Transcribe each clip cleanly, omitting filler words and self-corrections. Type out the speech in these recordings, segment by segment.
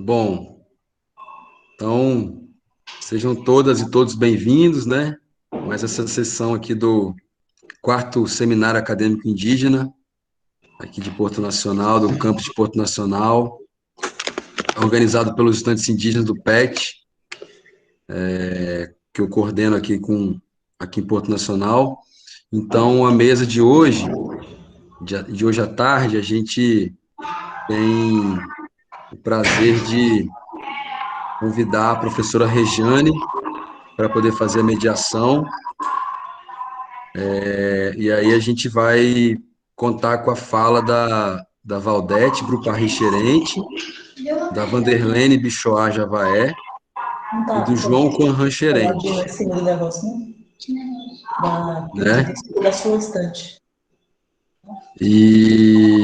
Bom, então sejam todas e todos bem-vindos, né? Mais essa sessão aqui do quarto Seminário Acadêmico Indígena, aqui de Porto Nacional, do campus de Porto Nacional, organizado pelos estudantes indígenas do PET, que eu coordeno aqui em Porto Nacional. Então, a mesa de hoje, de hoje à tarde, a gente tem o prazer de convidar a professora Rejane para poder fazer a mediação. E aí a gente vai contar com a fala da Valdete Gruparri Xerente, da Vanderlene Bichoá Javaé Não e tá do João Conran coladinho Xerente, em cima do negócio, não? Que né? tem sido da sua estante. E,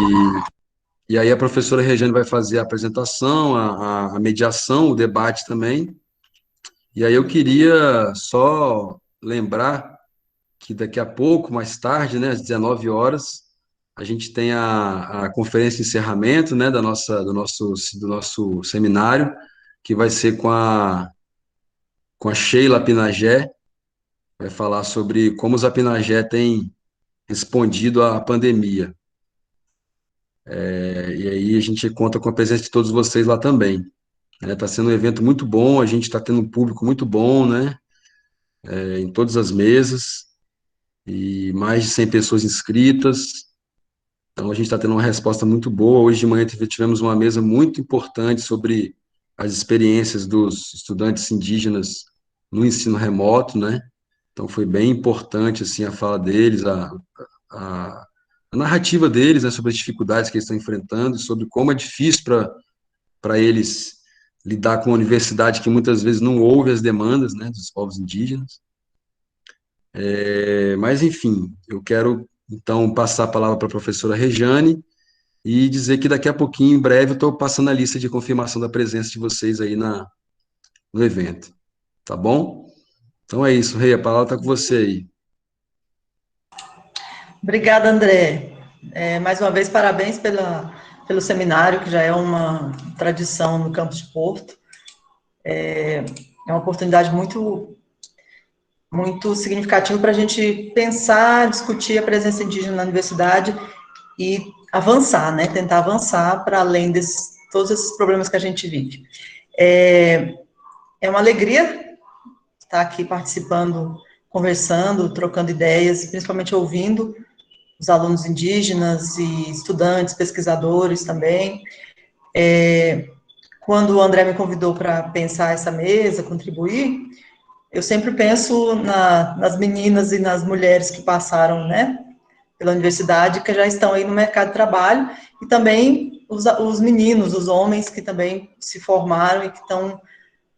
e aí a professora Regiane vai fazer a apresentação, a mediação, o debate também. E aí eu queria só lembrar que daqui a pouco, mais tarde, né, às 19 horas, a gente tem a conferência de encerramento, né, do nosso seminário, que vai ser com a Sheila Pinagé, vai falar sobre como os Apinagé têm respondido à pandemia. E aí a gente conta com a presença de todos vocês lá também. Está sendo um evento muito bom, a gente está tendo um público muito bom, né, em todas as mesas, e mais de 100 pessoas inscritas. Então, a gente está tendo uma resposta muito boa. Hoje de manhã tivemos uma mesa muito importante sobre as experiências dos estudantes indígenas no ensino remoto, né? Então, foi bem importante, assim, a fala deles, a, a narrativa deles, né, sobre as dificuldades que eles estão enfrentando, sobre como é difícil para eles lidar com uma universidade que muitas vezes não ouve as demandas, né, dos povos indígenas. Mas, enfim, eu quero, então, passar a palavra para a professora Rejane, e dizer que daqui a pouquinho, em breve, eu estou passando a lista de confirmação da presença de vocês aí no evento. Tá bom? Então é isso, Rei, a palavra está com você aí. Obrigada, André. Mais uma vez, parabéns pelo seminário, que já é uma tradição no campus de Porto. É uma oportunidade muito significativa para a gente pensar, discutir a presença indígena na universidade e avançar, né? Tentar avançar para além de todos esses problemas que a gente vive. É uma alegria estar aqui participando, conversando, trocando ideias, principalmente ouvindo os alunos indígenas e estudantes, pesquisadores também. Quando o André me convidou para pensar essa mesa, contribuir, eu sempre penso nas meninas e nas mulheres que passaram, né, pela universidade, que já estão aí no mercado de trabalho, e também os meninos, os homens que também se formaram e que estão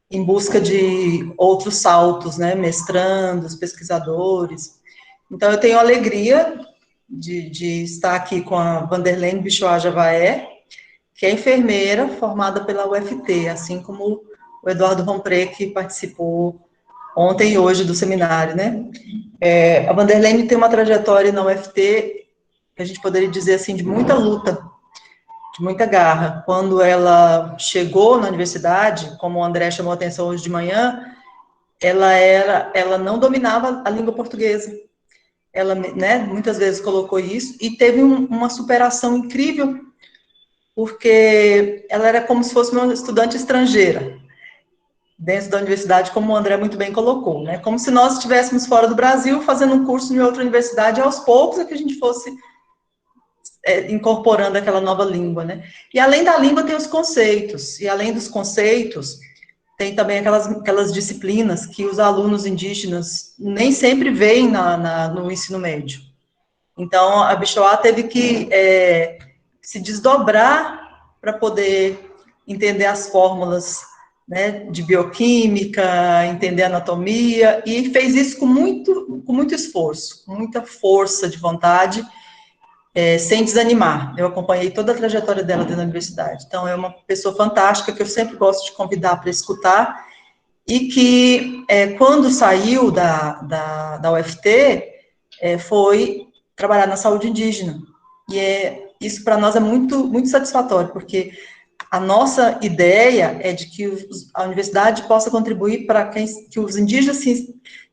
em busca de outros saltos, né, mestrandos, pesquisadores. Então, eu tenho a alegria de estar aqui com a Vanderlene Bichoá Javaé, que é enfermeira formada pela UFT, assim como o Eduardo Rompré, que participou ontem e hoje do seminário, né? A Vanderlene tem uma trajetória na UFT, que a gente poderia dizer assim, de muita luta, de muita garra. Quando ela chegou na universidade, como o André chamou a atenção hoje de manhã, ela não dominava a língua portuguesa. Ela, né, muitas vezes colocou isso e teve uma superação incrível, porque ela era como se fosse uma estudante estrangeira dentro da universidade, como o André muito bem colocou, né? Como se nós estivéssemos fora do Brasil fazendo um curso em outra universidade, e aos poucos é que a gente fosse incorporando aquela nova língua, né? E além da língua tem os conceitos, e além dos conceitos tem também aquelas disciplinas que os alunos indígenas nem sempre veem no ensino médio. Então, a Bichoá teve que se desdobrar para poder entender as fórmulas, né, de bioquímica, entender anatomia, e fez isso com muito esforço, com muita força de vontade, sem desanimar. Eu acompanhei toda a trajetória dela dentro da universidade. Então, é uma pessoa fantástica que eu sempre gosto de convidar para escutar, e que, quando saiu da UFT, foi trabalhar na saúde indígena. E isso, para nós, é muito satisfatório, porque a nossa ideia é de que a universidade possa contribuir para que os indígenas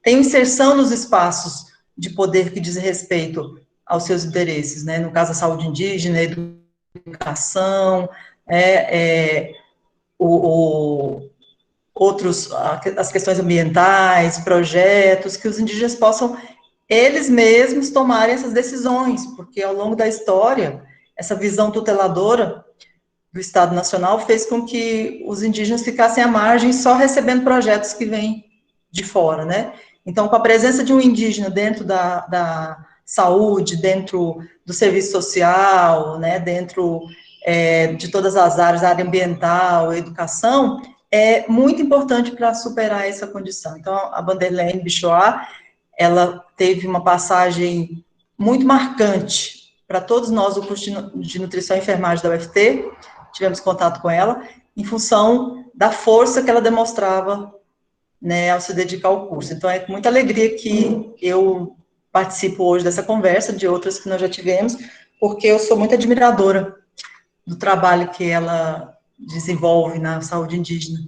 tenham inserção nos espaços de poder que diz respeito aos seus interesses, né? No caso, a saúde indígena, a educação, as questões ambientais, projetos, que os indígenas possam, eles mesmos, tomarem essas decisões, porque ao longo da história, essa visão tuteladora do Estado Nacional fez com que os indígenas ficassem à margem só recebendo projetos que vêm de fora, né? Então, com a presença de um indígena dentro da saúde, dentro do serviço social, né, dentro de todas as áreas, a área ambiental, a educação, é muito importante para superar essa condição. Então, a Vanderlei Bichoá, ela teve uma passagem muito marcante para todos nós do curso de nutrição e enfermagem da UFT, tivemos contato com ela, em função da força que ela demonstrava, né, ao se dedicar ao curso. Então, é com muita alegria que eu participo hoje dessa conversa, de outras que nós já tivemos, porque eu sou muito admiradora do trabalho que ela desenvolve na saúde indígena.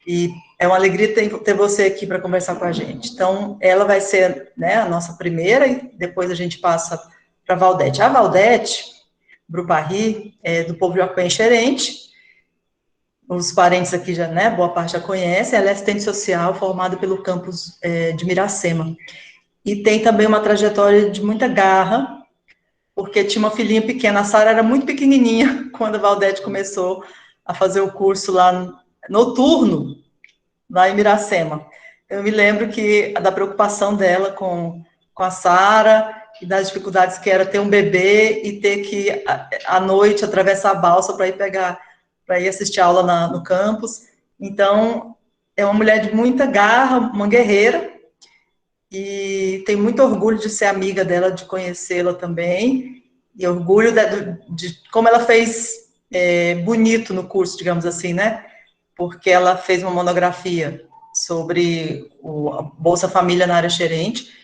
E é uma alegria ter você aqui para conversar com a gente. Então, ela vai ser, né, a nossa primeira, e depois a gente passa para a Valdete. A Valdete Brupari, do povo Joaquim Xerente, os parentes aqui já, né, boa parte já conhecem, ela é assistente social formada pelo campus de Miracema. E tem também uma trajetória de muita garra, porque tinha uma filhinha pequena, a Sara era muito pequenininha quando a Valdete começou a fazer o curso lá noturno, lá em Miracema. Eu me lembro da preocupação dela com a Sara, e das dificuldades que era ter um bebê e ter que, à noite, atravessar a balsa para ir assistir a aula no campus. Então, é uma mulher de muita garra, uma guerreira, e tenho muito orgulho de ser amiga dela, de conhecê-la também, e orgulho de como ela fez bonito no curso, digamos assim, né? Porque ela fez uma monografia sobre a Bolsa Família na área xerente,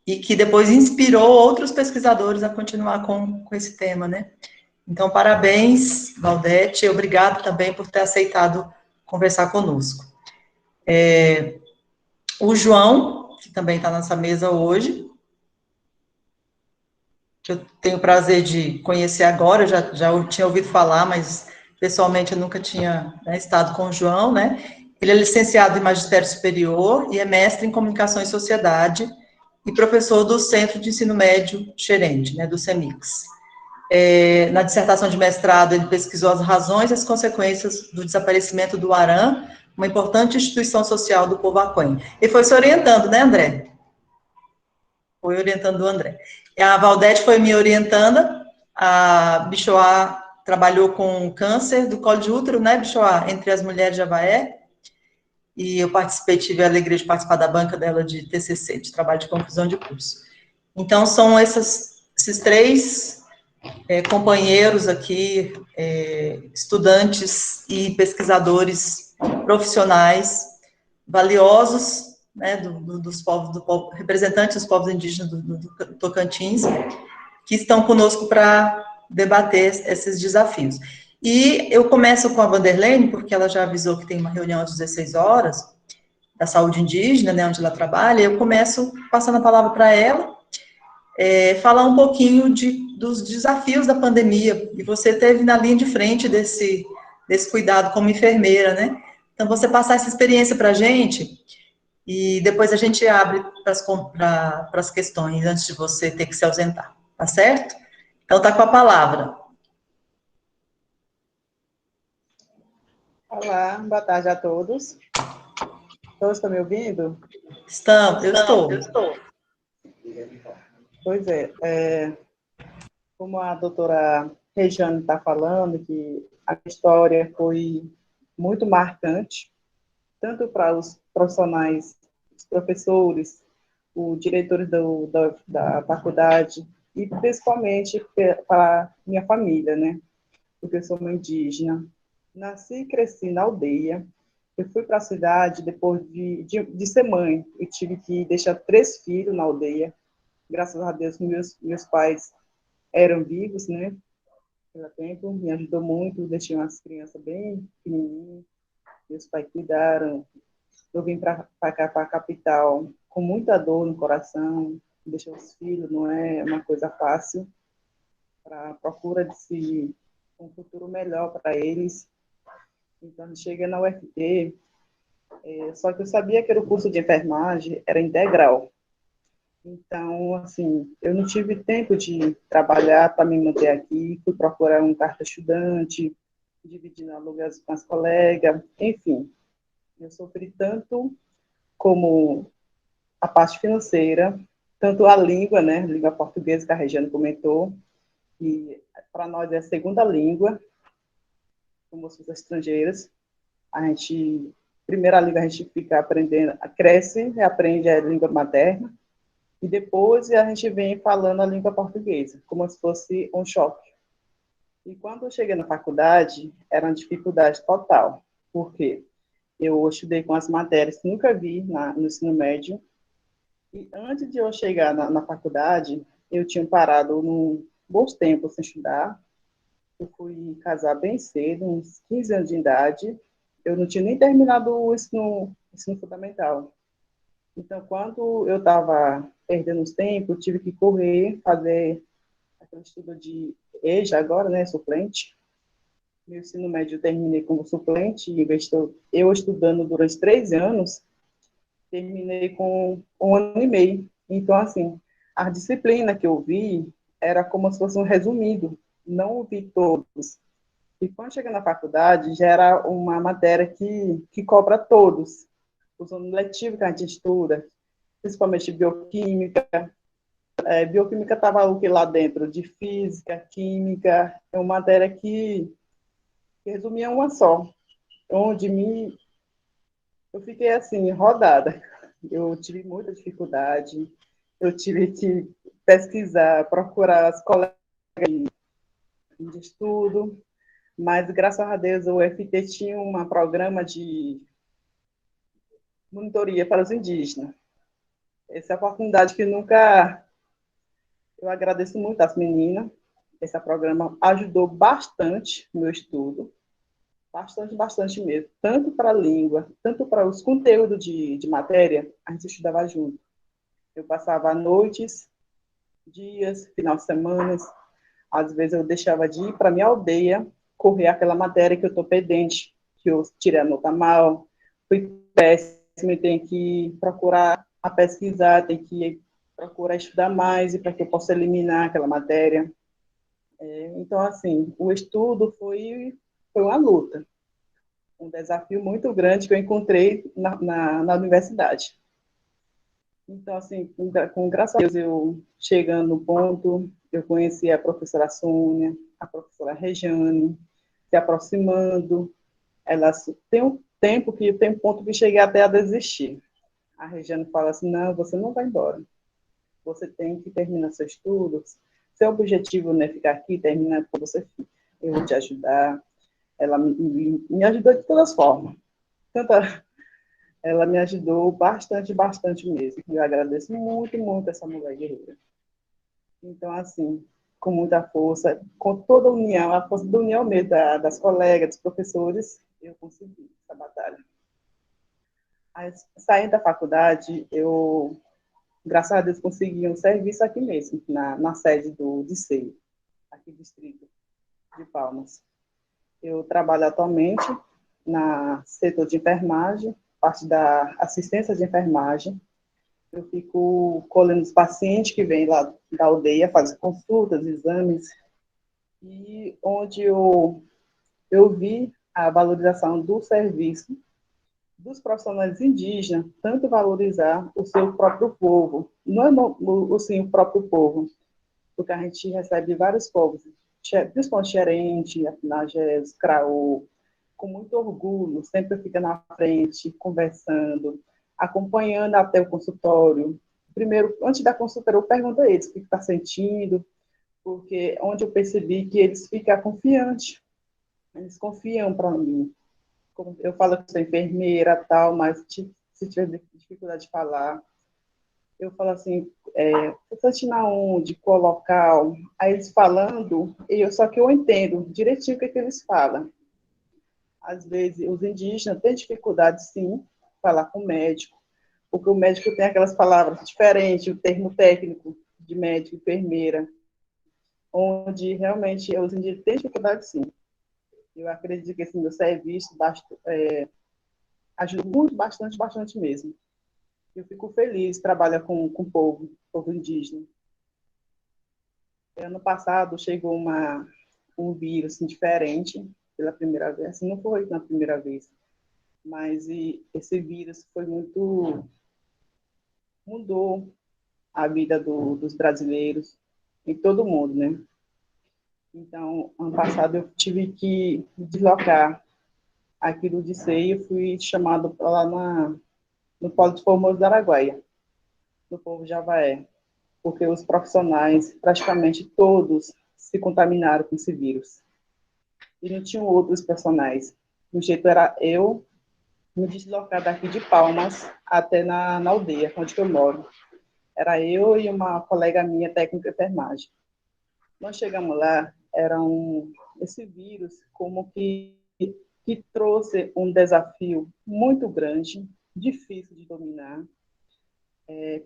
e que depois inspirou outros pesquisadores a continuar com esse tema, né? Então, parabéns, Valdete, obrigado também por ter aceitado conversar conosco. O João, que também está nessa mesa hoje, que eu tenho o prazer de conhecer agora, eu já tinha ouvido falar, mas pessoalmente eu nunca tinha, né, estado com o João, né? Ele é licenciado em Magistério Superior e é mestre em Comunicação e Sociedade e professor do Centro de Ensino Médio Xerente, né, do CEMIX. Na dissertação de mestrado, ele pesquisou as razões e as consequências do desaparecimento do Aran, uma importante instituição social do povo aquém. E foi se orientando, né, André? Foi orientando o André. A Valdete foi minha orientanda, a Bichoá trabalhou com câncer do colo de útero, né, Bichoá, entre as mulheres de Avaé, e eu tive a alegria de participar da banca dela de TCC, de trabalho de conclusão de curso. Então, são esses três companheiros aqui, estudantes e pesquisadores profissionais valiosos, né, dos povos, representantes dos povos indígenas do Tocantins, que estão conosco para debater esses desafios. E eu começo com a Vanderlei, porque ela já avisou que tem uma reunião às 16 horas, da saúde indígena, né, onde ela trabalha, eu começo passando a palavra para ela, falar um pouquinho dos desafios da pandemia, e você esteve na linha de frente desse cuidado como enfermeira, né? Então, você passar essa experiência para a gente, e depois a gente abre para as questões, antes de você ter que se ausentar, tá certo? Então, tá com a palavra. Olá, boa tarde a todos. Todos estão me ouvindo? Estamos, eu estou. Pois como a doutora Rejane está falando, que a história foi muito marcante, tanto para os profissionais, os professores, os diretores da faculdade, e principalmente para a minha família, né? Porque eu sou uma indígena. Nasci e cresci na aldeia. Eu fui para a cidade depois de ser mãe. Eu tive que deixar 3 filhos na aldeia. Graças a Deus, meus pais eram vivos, né? pelo tempo, me ajudou muito, deixei umas crianças bem pequenininhas, meus pais cuidaram. Eu vim para cá, para a capital, com muita dor no coração, deixar os filhos não é uma coisa fácil, para a procura de se um futuro melhor para eles. Então, cheguei na UFT, só que eu sabia que era o curso de enfermagem, era integral. Então, assim, eu não tive tempo de trabalhar para me manter aqui, fui procurar um carta estudante, dividindo aluguéis com as colegas, enfim. Eu sofri tanto como a parte financeira, tanto a língua, né, língua portuguesa, que a Regiane comentou, que para nós é a segunda língua, como as pessoas estrangeiras. A gente, primeira língua a gente fica aprendendo, cresce, aprende a língua materna, e depois a gente vem falando a língua portuguesa, como se fosse um choque. E quando eu cheguei na faculdade, era uma dificuldade total, porque eu estudei com as matérias que nunca vi no ensino médio, e antes de eu chegar na faculdade, eu tinha parado num bons tempos sem estudar. Eu fui casar bem cedo, uns 15 anos de idade. Eu não tinha nem terminado o ensino fundamental. Então, quando eu estava perdendo os tempos, tive que correr, fazer aquele estudo de EJA agora, né, suplente. Meu ensino médio eu terminei como suplente, e eu estudando durante 3 anos, terminei com 1 ano e meio. Então, assim, a disciplina que eu vi era como se fosse um resumido, não vi todos. E quando chega na faculdade, já era uma matéria que cobra todos. Os anos letivos que a gente estuda, principalmente bioquímica. Bioquímica estava o que lá dentro? De física, química, é uma matéria que resumia uma só. Onde eu fiquei assim, rodada. Eu tive muita dificuldade, eu tive que pesquisar, procurar as colegas de estudo, mas graças a Deus o UFT tinha um programa de monitoria para os indígenas. Essa é a oportunidade que nunca... Eu agradeço muito às meninas. Esse programa ajudou bastante no meu estudo, bastante, bastante mesmo. Tanto para a língua, tanto para os conteúdos de matéria, a gente estudava junto. Eu passava noites, dias, final de semana. Às vezes eu deixava de ir para minha aldeia, correr aquela matéria que eu estou pendente, que eu tirei a nota mal, fui péssimo, tenho que procurar a pesquisar, tenho que procurar estudar mais para que eu possa eliminar aquela matéria. Então, assim, o estudo foi uma luta, um desafio muito grande que eu encontrei na universidade. Então, assim, graças a Deus, eu chegando no ponto, eu conheci a professora Sônia, a professora Rejane, se aproximando. Elas tem um tempo que tem um ponto que cheguei até a desistir. A Rejane fala assim: não, você não vai embora. Você tem que terminar seus estudos. Seu objetivo não é ficar aqui, terminar com você fica. Eu vou te ajudar. Ela me ajudou de todas as formas. Tanto ela me ajudou bastante, bastante mesmo. Eu agradeço muito, muito essa mulher guerreira. Então, assim, com muita força, com toda a união, a força da união mesmo das colegas, dos professores, eu consegui essa batalha. Aí, saindo da faculdade, eu, graças a Deus, consegui um serviço aqui mesmo, na sede do DICEI, aqui do Distrito de Palmas. Eu trabalho atualmente na setor de enfermagem, parte da assistência de enfermagem. Eu fico colhendo os pacientes que vêm lá da aldeia, fazem consultas, exames, e onde eu vi a valorização do serviço dos profissionais indígenas, tanto valorizar o seu próprio povo, não é assim, o próprio povo, porque a gente recebe vários povos, principalmente Xerente, Afinagés, Craô, com muito orgulho, sempre fica na frente, conversando, acompanhando até o consultório. Primeiro, antes da consulta, eu pergunto a eles o que está sentindo, porque onde eu percebi que eles ficam confiantes, eles confiam para mim. Como eu falo que sou enfermeira, tal, mas se tiver dificuldade de falar, eu falo assim, de qual local, aí eles falando, só que eu entendo direitinho o que eles falam. Às vezes, os indígenas têm dificuldade, sim, falar com o médico, porque o médico tem aquelas palavras diferentes, o termo técnico de médico, enfermeira, onde realmente os indígenas têm dificuldade, sim. Eu acredito que esse meu serviço ajuda muito, bastante mesmo. Eu fico feliz trabalhar com o povo indígena. Ano passado chegou um vírus assim, diferente pela primeira vez. Assim, não foi na primeira vez, mas esse vírus foi mudou a vida dos brasileiros em todo o mundo, né? Então, ano passado eu tive que me deslocar aqui do Diceio, eu fui chamado para lá no Polo de Formoso do Araguaia, do povo Javaé, porque os profissionais, praticamente todos, se contaminaram com esse vírus. E não tinham outros profissionais. O jeito era eu me deslocar daqui de Palmas até na aldeia, onde eu moro. Era eu e uma colega minha, técnica de enfermagem. Nós chegamos lá, esse vírus como que trouxe um desafio muito grande, difícil de dominar,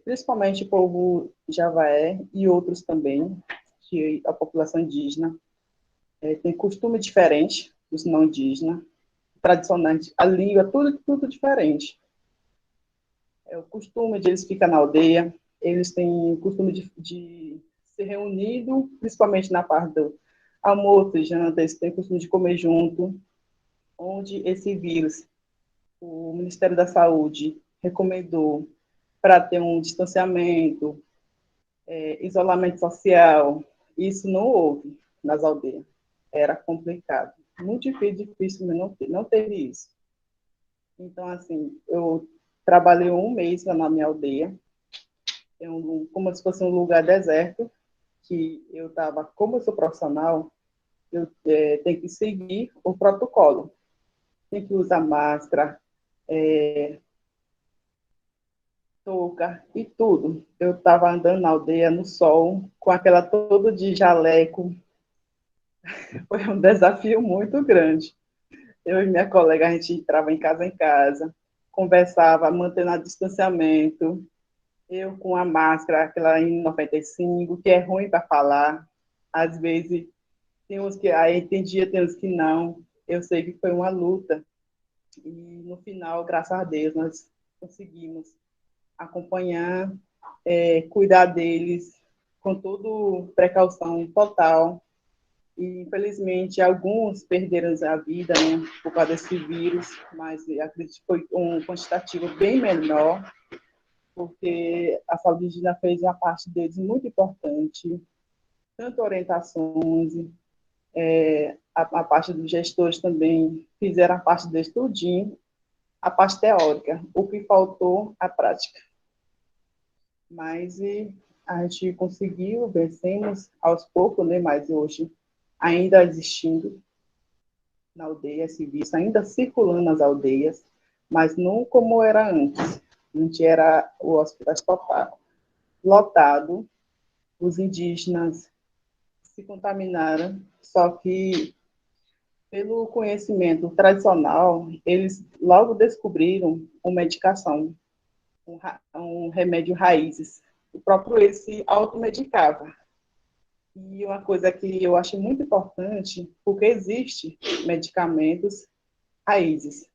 principalmente o povo Javaé e outros também, que a população indígena tem costume diferente dos não indígenas, tradicionais, a língua, tudo diferente. O costume de eles ficar na aldeia, eles têm o costume de se reunido, principalmente na parte do almoço e janta, eles têm o costume de comer junto, onde esse vírus, o Ministério da Saúde recomendou para ter um distanciamento, isolamento social, isso não houve nas aldeias. Era complicado. Muito difícil, mas não teve isso. Então, assim, eu trabalhei um mês lá na minha aldeia, como se fosse um lugar deserto, que eu estava, como eu sou profissional, eu tenho que seguir o protocolo. Tem que usar máscara, touca e tudo. Eu estava andando na aldeia, no sol, com aquela todo de jaleco. Foi um desafio muito grande. Eu e minha colega, a gente entrava em casa, conversava, mantendo o distanciamento. Eu com a máscara, aquela N95, que é ruim para falar. Às vezes, tem uns que aí entendia, tem uns que não. Eu sei que foi uma luta. E no final, graças a Deus, nós conseguimos acompanhar, cuidar deles com toda precaução total. E, infelizmente, alguns perderam a vida, né, por causa desse vírus, mas acredito que foi um quantitativo bem menor, porque a saúde indígena fez a parte deles muito importante, tanto orientações, a parte dos gestores também fizeram a parte deles tudinho, a parte teórica, o que faltou, a prática. Mas a gente conseguiu, vencemos aos poucos, né, mas hoje ainda existindo na aldeia esse vírus, ainda circulando nas aldeias, mas não como era antes. Antes era o hospital total, lotado, os indígenas se contaminaram, só que pelo conhecimento tradicional, eles logo descobriram uma medicação, um remédio raízes. O próprio ele se automedicava. E uma coisa que eu acho muito importante, porque existe medicamentos raízes,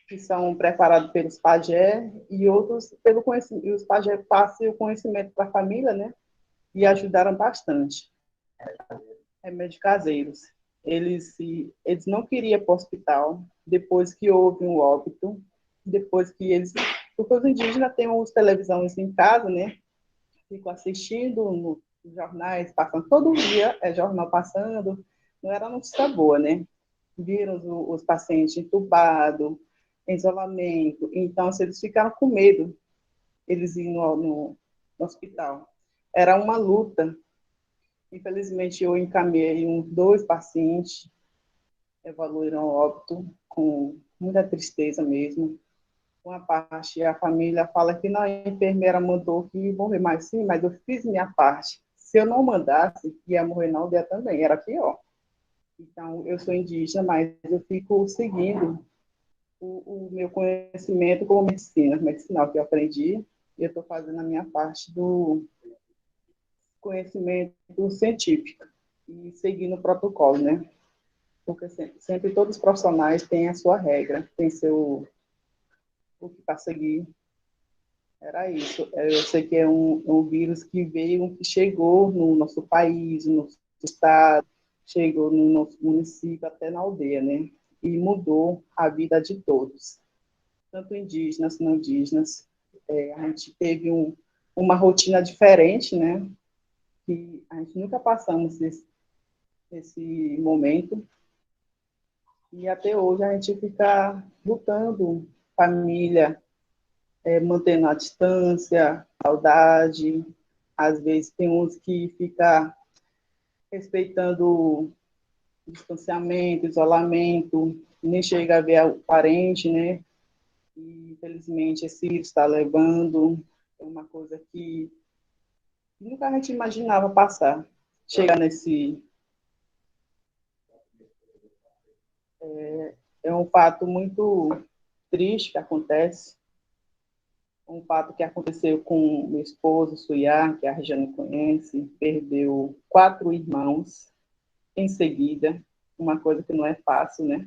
que são preparados pelos pajé e outros pelo conhecimento. E os pajé passam o conhecimento para a família, né? E ajudaram bastante. Remédios caseiros. Eles não queriam ir para o hospital, depois que houve um óbito, depois que eles... Porque os indígenas têm os televisões em casa, né? Ficam assistindo nos jornais, passando todo dia, jornal passando, não era notícia boa, né? Viram os pacientes entubados, em isolamento, então, se eles ficaram com medo, eles iam no hospital. Era uma luta. Infelizmente, eu encaminhei dois pacientes, evoluíram óbito, com muita tristeza mesmo. uma parte, a família fala que não, a enfermeira mandou que morrer, mas sim, mas eu fiz minha parte. Se eu não mandasse, ia morrer na aldeia também, era pior. Então, eu sou indígena, mas eu fico seguindo o meu conhecimento como medicinal que eu aprendi, e eu estou fazendo a minha parte do conhecimento científico e seguindo o protocolo, né? Porque sempre todos os profissionais têm a sua regra, tem o que para seguir. Era isso. Eu sei que é um vírus que veio, que chegou no nosso país, no nosso estado, chegou no nosso município, até na aldeia, né? E mudou a vida de todos, tanto indígenas, não indígenas. A gente teve uma rotina diferente, né? Que a gente nunca passamos esse momento. E até hoje a gente fica lutando, família, mantendo a distância, saudade. Às vezes tem uns que ficam respeitando o distanciamento, isolamento, nem chega a ver o parente, né? E, infelizmente, esse vírus está levando. É uma coisa que nunca a gente imaginava passar. Chegar nesse... É um fato muito triste que acontece. Um fato que aconteceu com meu esposo, Suyá, que a Regiane conhece, perdeu 4 irmãos em seguida, uma coisa que não é fácil, né?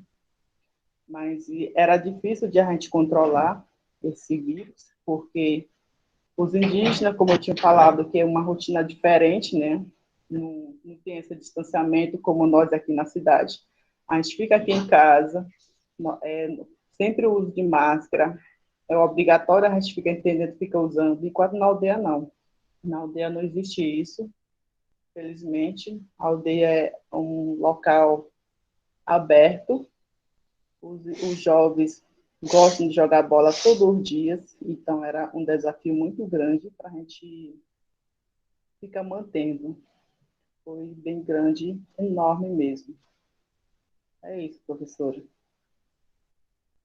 Mas era difícil de a gente controlar esse vírus, porque os indígenas, como eu tinha falado, que é uma rotina diferente, né? Não tem esse distanciamento como nós aqui na cidade. A gente fica aqui em casa, sempre o uso de máscara, é obrigatório, a gente fica entendendo, fica usando, enquanto na aldeia não. Na aldeia não existe isso, felizmente. A aldeia é um local aberto, os jovens gostam de jogar bola todos os dias, então era um desafio muito grande para a gente ficar mantendo. Foi bem grande, enorme mesmo. É isso, professora.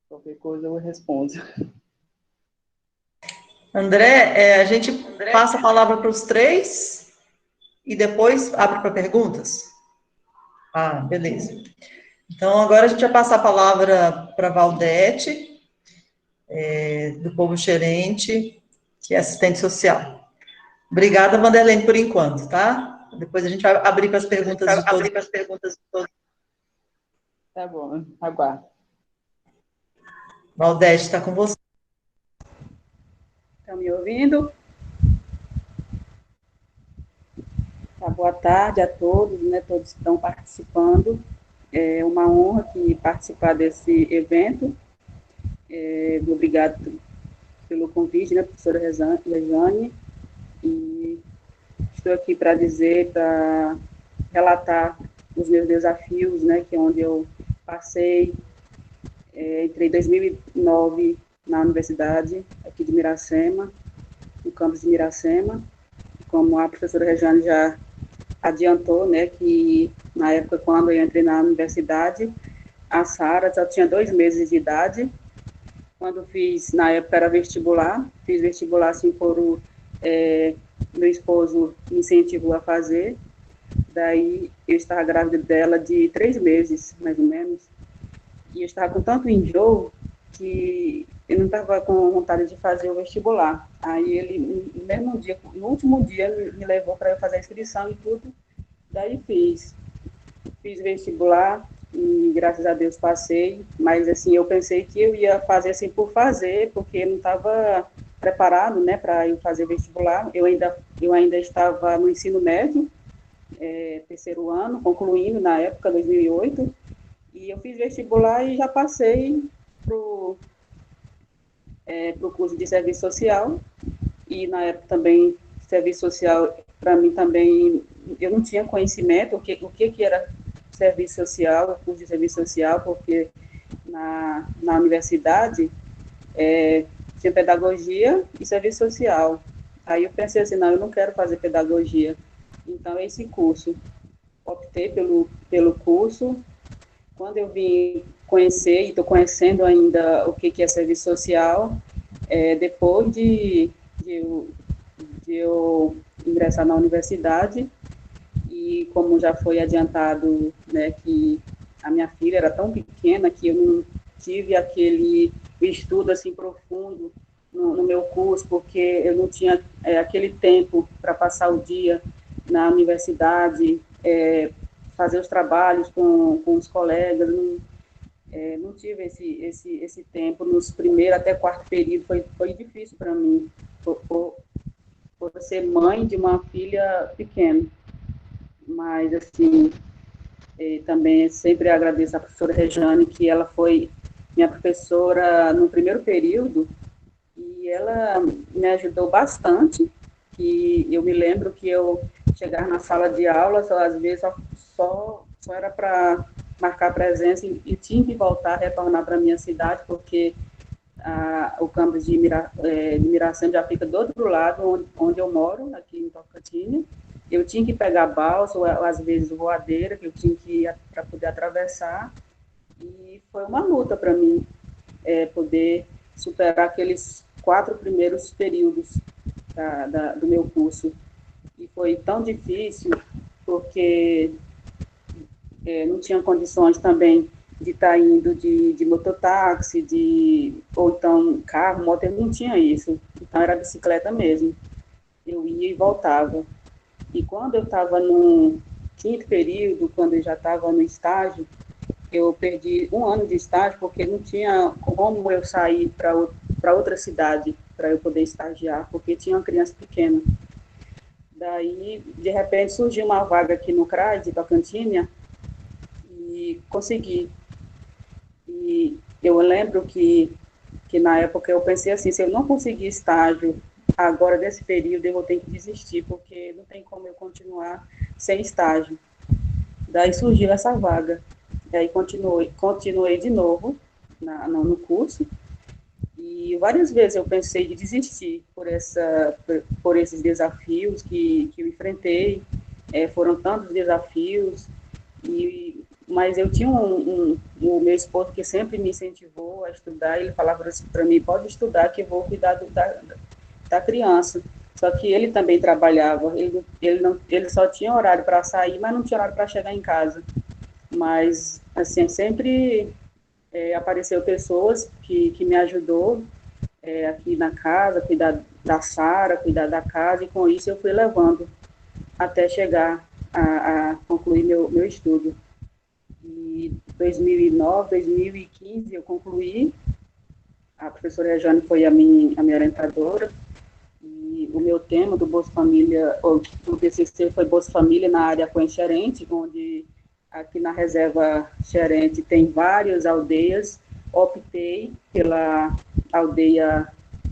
Qualquer coisa eu respondo. André, a gente passa a palavra para os três e depois abre para perguntas? Ah, beleza. Então, agora a gente vai passar a palavra para a Valdete, do Povo Xerente, que é assistente social. Obrigada, Vanderlene, por enquanto, tá? Depois a gente vai abrir para as perguntas de todos. Tá bom, aguardo. Valdete, está com você. Estão me ouvindo? Tá, boa tarde a todos, né? Todos estão participando. É uma honra aqui participar desse evento. Obrigado pelo convite, né, professora Rejane. E estou aqui para relatar os meus desafios, né, que é onde eu passei. Entrei em 2009 na universidade aqui de Miracema, no campus de Miracema. Como a professora Rejane já adiantou, né, que na época, quando eu entrei na universidade, a Sara só tinha 2 meses de idade. Quando fiz, na época era vestibular, fiz vestibular assim meu esposo me incentivou a fazer. Daí eu estava grávida dela de 3 meses, mais ou menos, e eu estava com tanto enjoo que eu não estava com vontade de fazer o vestibular. Aí ele, no mesmo dia, no último dia, me levou para eu fazer a inscrição e tudo. Daí fiz vestibular e graças a Deus passei. Mas assim, eu pensei que eu ia fazer assim por fazer, porque eu não estava preparado, né, para eu fazer vestibular. Eu ainda estava no ensino médio, terceiro ano, concluindo na época, 2008. E eu fiz vestibular e já passei para o curso de serviço social. E na época também, serviço social, para mim também, eu não tinha conhecimento o que era serviço social, curso de serviço social, porque na universidade tinha pedagogia e serviço social. Aí eu pensei assim, não, eu não quero fazer pedagogia. Então, esse curso, optei pelo curso. Quando eu vim conhecer, e estou conhecendo ainda o que é serviço social, depois de eu ingressar na universidade, e como já foi adiantado, né, que a minha filha era tão pequena que eu não tive aquele estudo assim profundo no meu curso, porque eu não tinha aquele tempo para passar o dia na universidade, fazer os trabalhos com os colegas, não tive esse tempo nos primeiro até quarto período, foi difícil para mim, por ser mãe de uma filha pequena. Mas, assim, também sempre agradeço a professora Rejane, que ela foi minha professora no primeiro período, e ela me ajudou bastante, que eu me lembro que eu chegar na sala de aula, às vezes só era para marcar presença e tinha que voltar, retornar para a minha cidade, porque o campus de Miracema já fica do outro lado, onde eu moro, aqui em Tocantins. Eu tinha que pegar balsa, ou às vezes voadeira, que eu tinha que ir para poder atravessar, e foi uma luta para mim poder superar aqueles 4 primeiros períodos do meu curso. E foi tão difícil, porque não tinha condições também de estar indo de mototáxi, ou então carro, moto, eu não tinha isso. Então era bicicleta mesmo. Eu ia e voltava. E quando eu estava no 5º período, quando eu já estava no estágio, eu perdi 1 ano de estágio, porque não tinha como eu sair para outra cidade para eu poder estagiar, porque tinha uma criança pequena. Daí, de repente, surgiu uma vaga aqui no CRAI de Tocantins, e consegui. E eu lembro que na época eu pensei assim, se eu não conseguir estágio agora nesse período, eu vou ter que desistir, porque não tem como eu continuar sem estágio. Daí surgiu essa vaga. E aí continuei de novo no curso, e várias vezes eu pensei de desistir por esses desafios que eu enfrentei. Foram tantos desafios, mas eu tinha o meu esposo que sempre me incentivou a estudar. Ele falava assim para mim, pode estudar que eu vou cuidar da criança. Só que ele também trabalhava, ele só tinha horário para sair, mas não tinha horário para chegar em casa. Mas, assim, sempre apareceu pessoas que me ajudou aqui na casa, cuidar da Sara, cuidar da casa, e com isso eu fui levando até chegar a concluir meu estudo. E 2009, 2015 eu concluí. A professora Rejane foi a minha orientadora, e o meu tema do Bolsa Família, ou do TCC, foi Bolsa Família na área Coenxerente, onde aqui na reserva Xerente tem várias aldeias. Optei pela aldeia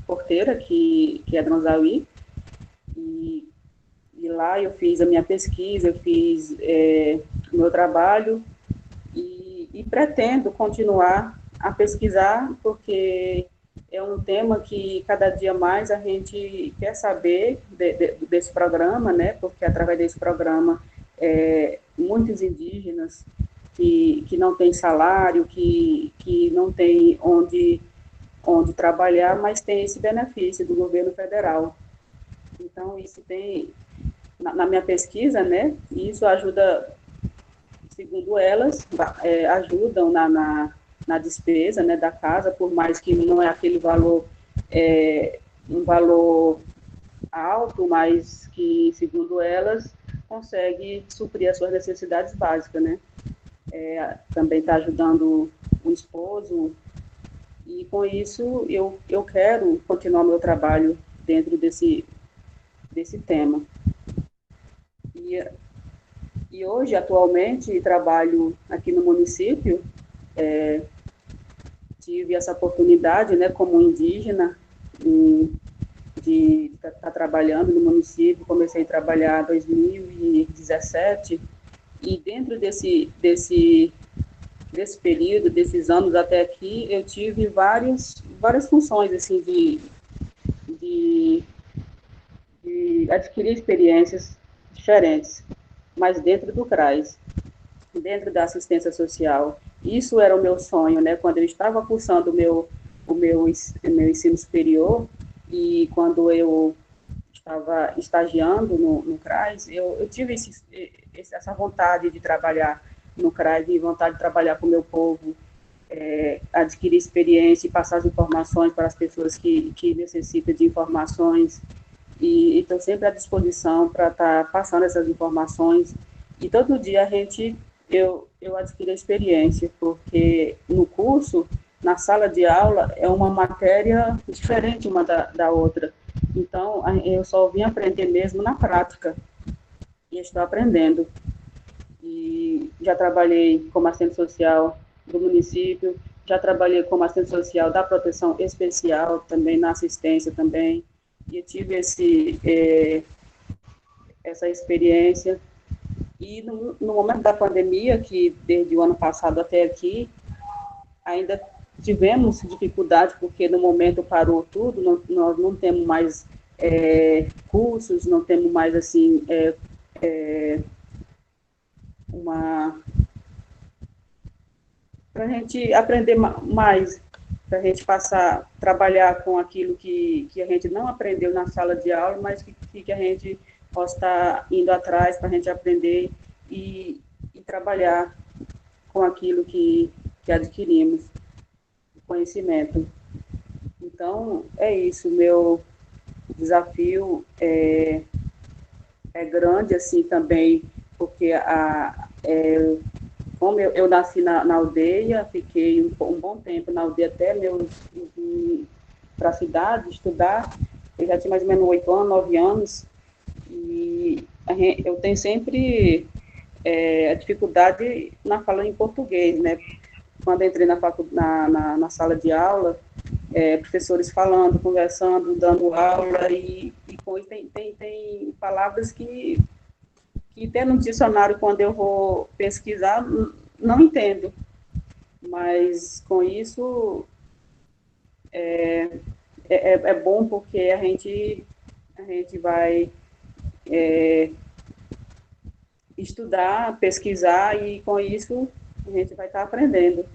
Porteira, que é Dronzauí, e lá eu fiz a minha pesquisa, eu fiz o meu trabalho, e pretendo continuar a pesquisar, porque é um tema que cada dia mais a gente quer saber desse programa, né? Porque através desse programa, muitos indígenas que não têm salário, que não têm onde trabalhar, mas tem esse benefício do governo federal. Então, isso tem, na minha pesquisa, né? Isso ajuda, segundo elas, ajudam na despesa, né, da casa, por mais que não é aquele valor, um valor alto, mas que, segundo elas, consegue suprir as suas necessidades básicas, né? Também está ajudando o esposo, e com isso eu quero continuar meu trabalho dentro desse tema. E hoje, atualmente, trabalho aqui no município. Tive essa oportunidade, né, como indígena, de estar trabalhando no município. Comecei a trabalhar em 2017, e dentro desse período, desses anos até aqui, eu tive várias funções, assim, de adquirir experiências diferentes, mas dentro do CRAS, dentro da assistência social. isso era o meu sonho, né? Quando eu estava cursando o meu ensino superior e quando eu estava estagiando no CRAS, eu tive essa vontade de trabalhar no CRAS, e vontade de trabalhar com o meu povo, adquirir experiência e passar as informações para as pessoas que necessitam de informações, e estou sempre à disposição para estar passando essas informações, e todo dia eu adquiro experiência, porque no curso, na sala de aula, é uma matéria diferente uma da outra, então eu só vim aprender mesmo na prática, e estou aprendendo. E já trabalhei como assistente social do município, já trabalhei como assistente social da proteção especial, também na assistência também, e eu tive essa experiência. E no momento da pandemia, que desde o ano passado até aqui, ainda tivemos dificuldade, porque no momento parou tudo, nós não temos mais cursos, não temos mais, assim, para a gente aprender mais, para a gente trabalhar com aquilo que a gente não aprendeu na sala de aula, mas que a gente possa estar indo atrás para a gente aprender e trabalhar com aquilo que adquirimos, conhecimento. Então, é isso, meu desafio é grande, assim, também, porque como eu nasci na aldeia, fiquei um bom tempo na aldeia até para a cidade estudar, eu já tinha mais ou menos 8 anos, 9 anos, e eu tenho sempre a dificuldade na fala em português, né? Quando entrei na sala de aula, professores falando, conversando, dando aula, e com isso tem palavras que até no dicionário, quando eu vou pesquisar, não entendo. Mas com isso é bom, porque a gente vai estudar, pesquisar, e com isso a gente vai estar aprendendo.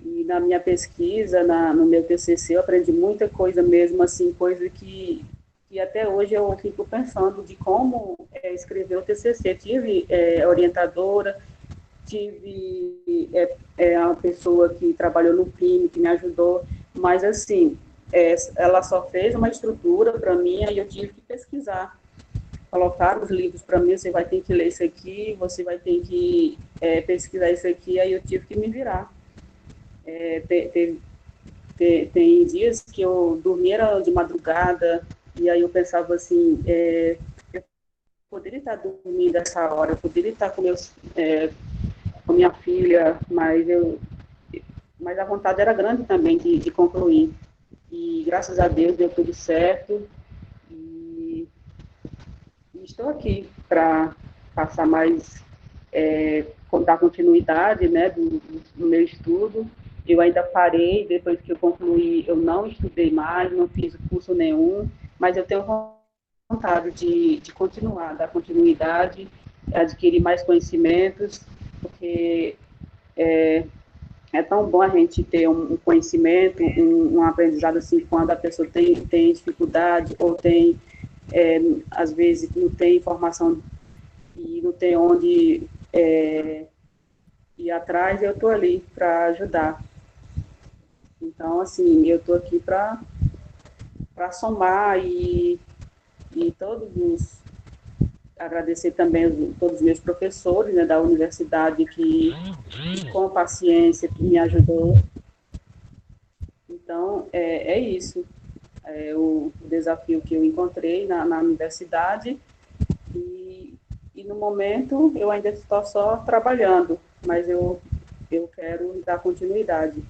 E na minha pesquisa, no meu TCC, eu aprendi muita coisa mesmo, assim, coisa que até hoje eu fico pensando de como escrever o TCC. Tive orientadora, tive uma pessoa que trabalhou no PIM, que me ajudou, mas, assim, ela só fez uma estrutura para mim, aí eu tive que pesquisar. Colocar os livros para mim, você vai ter que ler isso aqui, você vai ter que pesquisar isso aqui, aí eu tive que me virar. Tem dias que eu dormia de madrugada, e aí eu pensava assim, eu poderia estar dormindo essa hora, eu poderia estar com minha filha, mas a vontade era grande também de concluir. E graças a Deus deu tudo certo, e estou aqui para passar mais, dar continuidade, né, do meu estudo. Eu ainda parei, depois que eu concluí, eu não estudei mais, não fiz curso nenhum, mas eu tenho vontade de continuar, dar continuidade, adquirir mais conhecimentos, porque é tão bom a gente ter um conhecimento, um aprendizado, assim, quando a pessoa tem dificuldade, ou às vezes não tem informação e não tem onde ir atrás, eu estou ali para ajudar. Então, assim, eu estou aqui para somar, e agradecer também todos os meus professores, né, da universidade, que com paciência que me ajudou. Então, é isso. O desafio que eu encontrei na universidade, e no momento eu ainda estou só trabalhando, mas eu quero dar continuidade.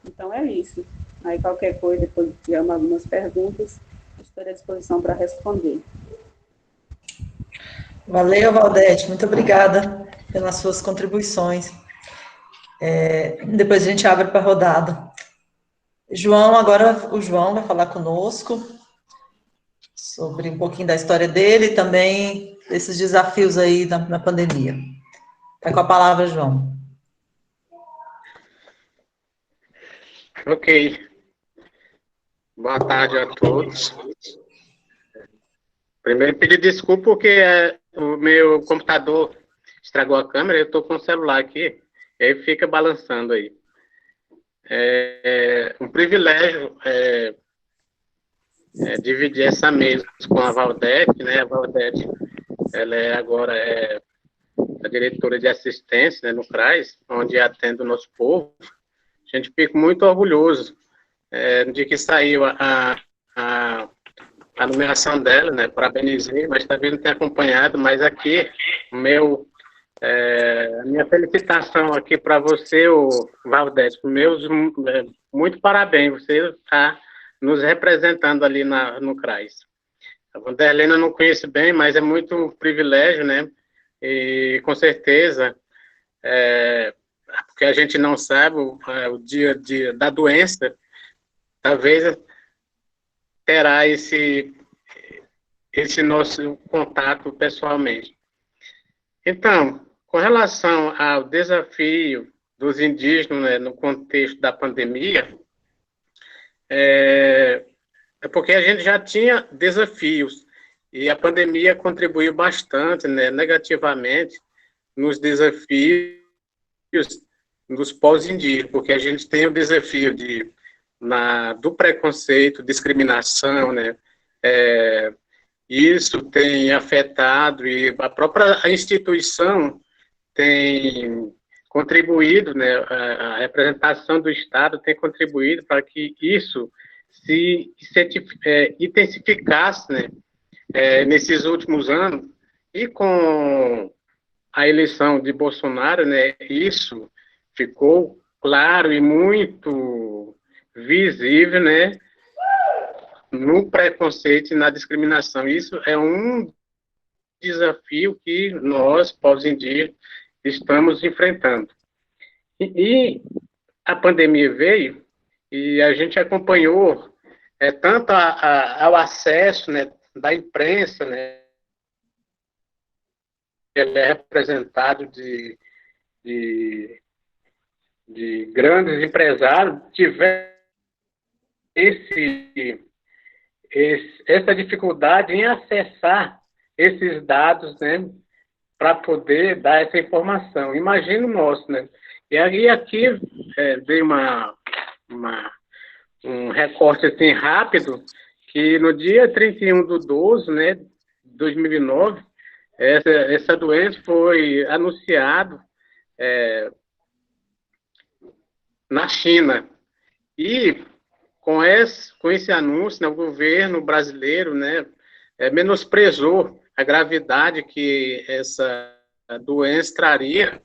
Então é isso. Aí qualquer coisa, depois de tiver algumas perguntas, estou à disposição para responder. Valeu, Valdete, muito obrigada pelas suas contribuições. Depois a gente abre para a rodada. João, agora o João vai falar conosco sobre um pouquinho da história dele e também desses desafios aí na pandemia. Vai com a palavra, João. Ok. Boa tarde a todos. Primeiro, pedir desculpa porque o meu computador estragou a câmera, eu estou com o celular aqui, e aí fica balançando aí. É um privilégio dividir essa mesa com a Valdete, né? A Valdete, ela agora é a diretora de assistência, né, no CRAS, onde atende o nosso povo. A gente fica muito orgulhoso de que saiu a numeração dela, né? Parabenizei, mas talvez não tenha acompanhado, mas aqui, a minha felicitação aqui para você, o Valdete, muito parabéns, você está nos representando ali no CRAS. A Vanderlena eu não conheço bem, mas é muito privilégio, né? E com certeza, porque a gente não sabe o dia da doença, talvez terá esse nosso contato pessoalmente. Então, com relação ao desafio dos indígenas, né, no contexto da pandemia, é porque a gente já tinha desafios, e a pandemia contribuiu bastante, né, negativamente, nos desafios dos povos indígenas, porque a gente tem o desafio do preconceito, discriminação, né, isso tem afetado, e a própria instituição tem contribuído, né, a representação do Estado tem contribuído para que isso se intensificasse, né, nesses últimos anos, e com a eleição de Bolsonaro, né, isso ficou claro e muito visível, né, no preconceito e na discriminação. Isso é um desafio que nós, povos indígenas, estamos enfrentando. E a pandemia veio e a gente acompanhou tanto ao acesso, né, da imprensa, né, ele é representado de grandes empresários, tiveram essa dificuldade em acessar esses dados, né, para poder dar essa informação. Imagina o nosso, né? E aí aqui veio um recorte assim rápido, que no dia 31/12, né, 2009, essa doença foi anunciada na China. E com esse anúncio, né, o governo brasileiro, né, menosprezou a gravidade que essa doença traria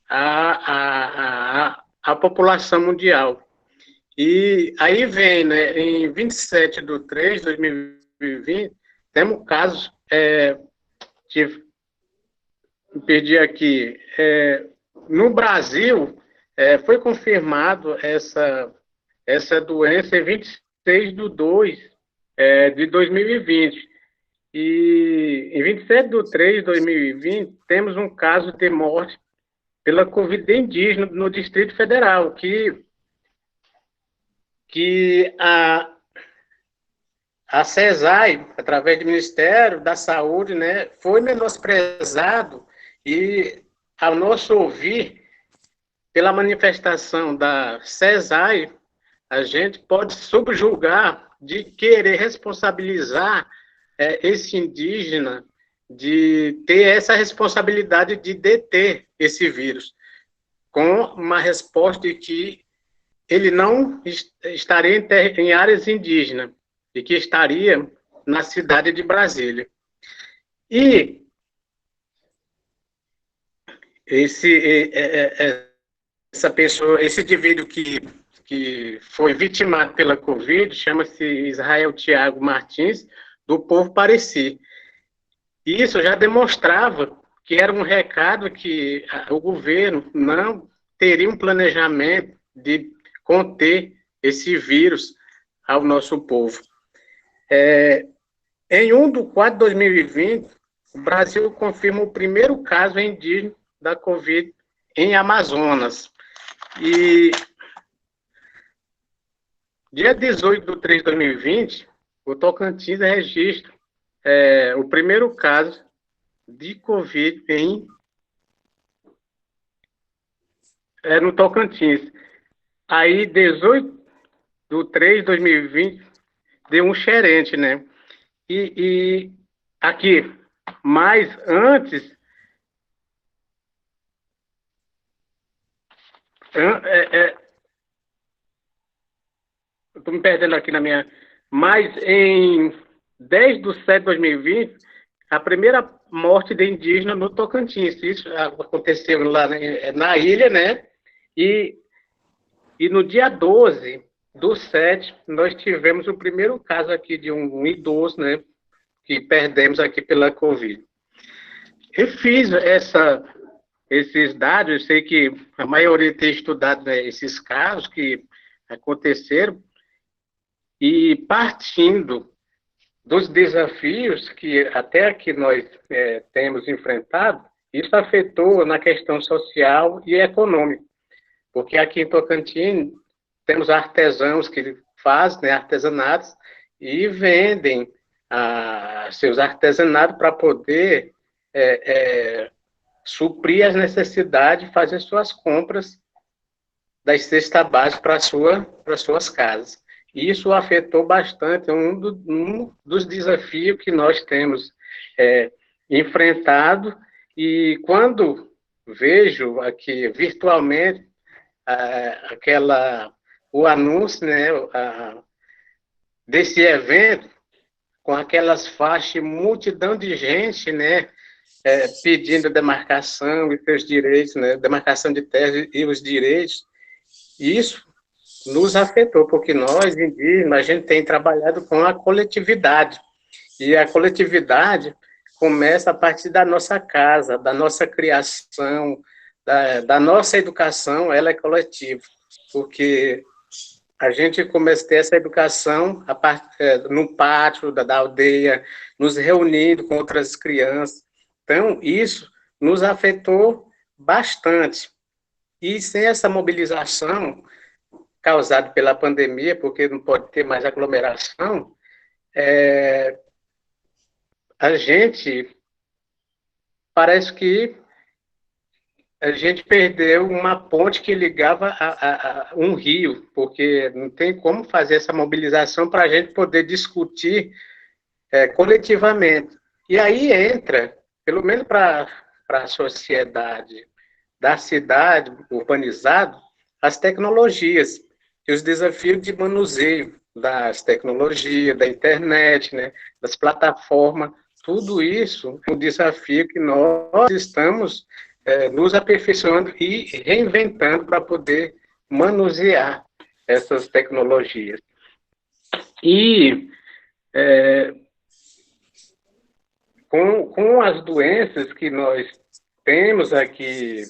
à população mundial. E aí vem, né, em 27/3/2020, temos casos, perdi aqui, no Brasil, foi confirmado essa doença em 26/2/2020. E em 27/3/2020, temos um caso de morte pela Covid indígena no Distrito Federal, que a CESAI, através do Ministério da Saúde, né, foi menosprezado, e, ao nosso ouvir, pela manifestação da CESAI, a gente pode subjugar de querer responsabilizar esse indígena, de ter essa responsabilidade de deter esse vírus, com uma resposta de que ele não estaria em áreas indígenas, e que estaria na cidade de Brasília. E essa pessoa, esse indivíduo que foi vitimado pela Covid, chama-se Israel Tiago Martins, do povo Pareci. Isso já demonstrava que era um recado que o governo não teria um planejamento de conter esse vírus ao nosso povo. Em 1/4/2020, o Brasil confirma o primeiro caso indígena da Covid em Amazonas. E Dia 18/3/2020, o Tocantins registra o primeiro caso de Covid no Tocantins. Aí, 18/3/2020, deu um xerente, né? E aqui, mas antes, estou me perdendo aqui na minha... Mas em 10/7/2020, a primeira morte de indígena no Tocantins. Isso aconteceu lá na ilha, né? E no dia 12/7, nós tivemos o primeiro caso aqui de um idoso, né? Que perdemos aqui pela Covid. Eu fiz esses dados, eu sei que a maioria tem estudado, né, esses casos que aconteceram, e partindo dos desafios que até aqui nós temos enfrentado, isso afetou na questão social e econômica, porque aqui em Tocantins temos artesãos que fazem, né, artesanatos e vendem seus artesanatos para poder suprir as necessidades, fazer suas compras das cestas básicas para suas casas. Isso afetou bastante, um dos desafios que nós temos enfrentado, e quando vejo aqui virtualmente o anúncio, né, desse evento, com aquelas faixas, multidão de gente, né, pedindo demarcação e seus direitos, né, demarcação de terras e os direitos. Isso nos afetou, porque nós, indígenas, a gente tem trabalhado com a coletividade, e a coletividade começa a partir da nossa casa, da nossa criação, da nossa educação, ela é coletiva, porque a gente começa a ter essa educação no pátio da aldeia, nos reunindo com outras crianças. Então, isso nos afetou bastante. E sem essa mobilização causada pela pandemia, porque não pode ter mais aglomeração, a gente parece que a gente perdeu uma ponte que ligava a um rio, porque não tem como fazer essa mobilização para a gente poder discutir coletivamente. E aí entra, pelo menos para a sociedade da cidade urbanizada, as tecnologias e os desafios de manuseio das tecnologias, da internet, né, das plataformas. Tudo isso é um desafio que nós estamos nos aperfeiçoando e reinventando para poder manusear essas tecnologias. E com as doenças que nós temos aqui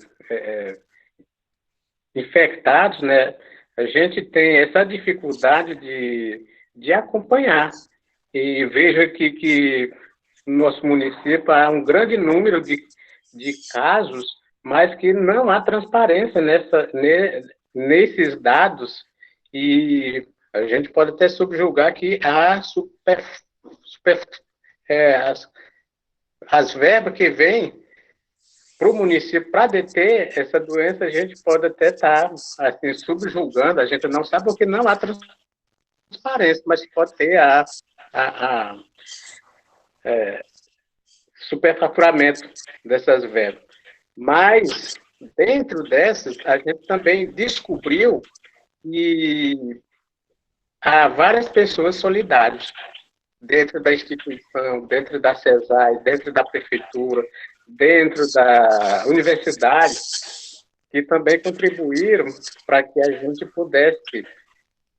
infectados, né, a gente tem essa dificuldade de acompanhar. E vejo aqui que no nosso município há um grande número de casos, mas que não há transparência nesses dados, e a gente pode até subjugar que há as verbas que vêm para o município para deter essa doença, a gente pode até estar assim, subjugando, a gente não sabe porque não há transparência, mas pode ter superfaturamento dessas verbas. Mas, dentro dessas, a gente também descobriu que há várias pessoas solidárias dentro da instituição, dentro da CESAI, dentro da prefeitura, dentro da universidade, que também contribuíram para que a gente pudesse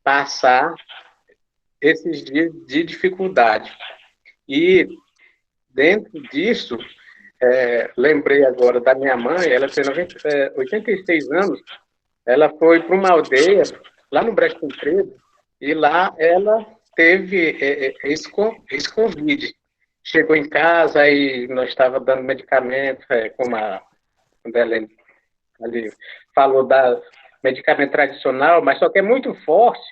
passar esses dias de dificuldade. E, dentro disso, lembrei agora da minha mãe, ela tem 86 anos, ela foi para uma aldeia, lá no Brejo Comprido, e lá ela teve esse Covid. Chegou em casa e nós estávamos dando medicamento, como a Helene ali falou, da medicamento tradicional, mas só que é muito forte,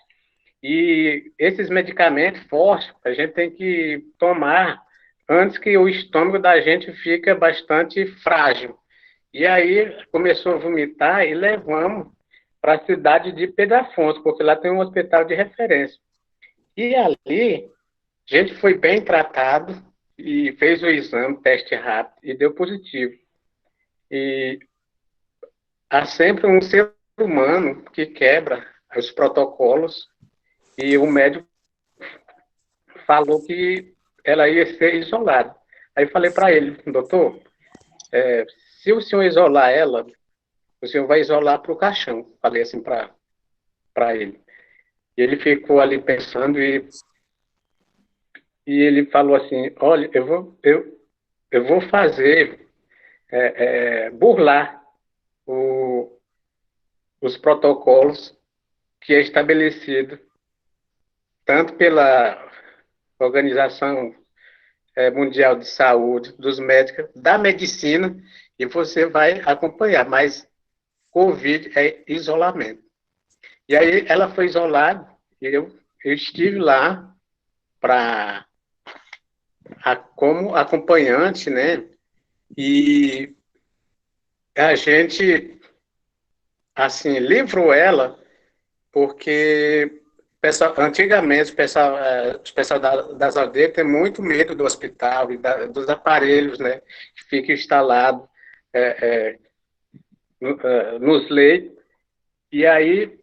E esses medicamentos fortes, a gente tem que tomar antes que o estômago da gente fique bastante frágil. E aí começou a vomitar e levamos para a cidade de Pedro Afonso, porque lá tem um hospital de referência. E ali, a gente foi bem tratado e fez o exame, teste rápido, e deu positivo. E há sempre um ser humano que quebra os protocolos, e o médico falou que ela ia ser isolada. Aí eu falei para ele, doutor, se o senhor isolar ela, o senhor vai isolar para o caixão. Falei assim para ele. E ele ficou ali pensando e ele falou assim, olha, eu vou fazer, burlar o, os protocolos que é estabelecido tanto pela Organização Mundial de Saúde, dos médicos, da medicina, e você vai acompanhar, mas Covid é isolamento. E aí ela foi isolada, e eu estive lá como acompanhante, né? E a gente, assim, livrou ela, porque antigamente os pessoal das aldeias tem muito medo do hospital e dos aparelhos, né? Que ficam instalados nos leitos. E aí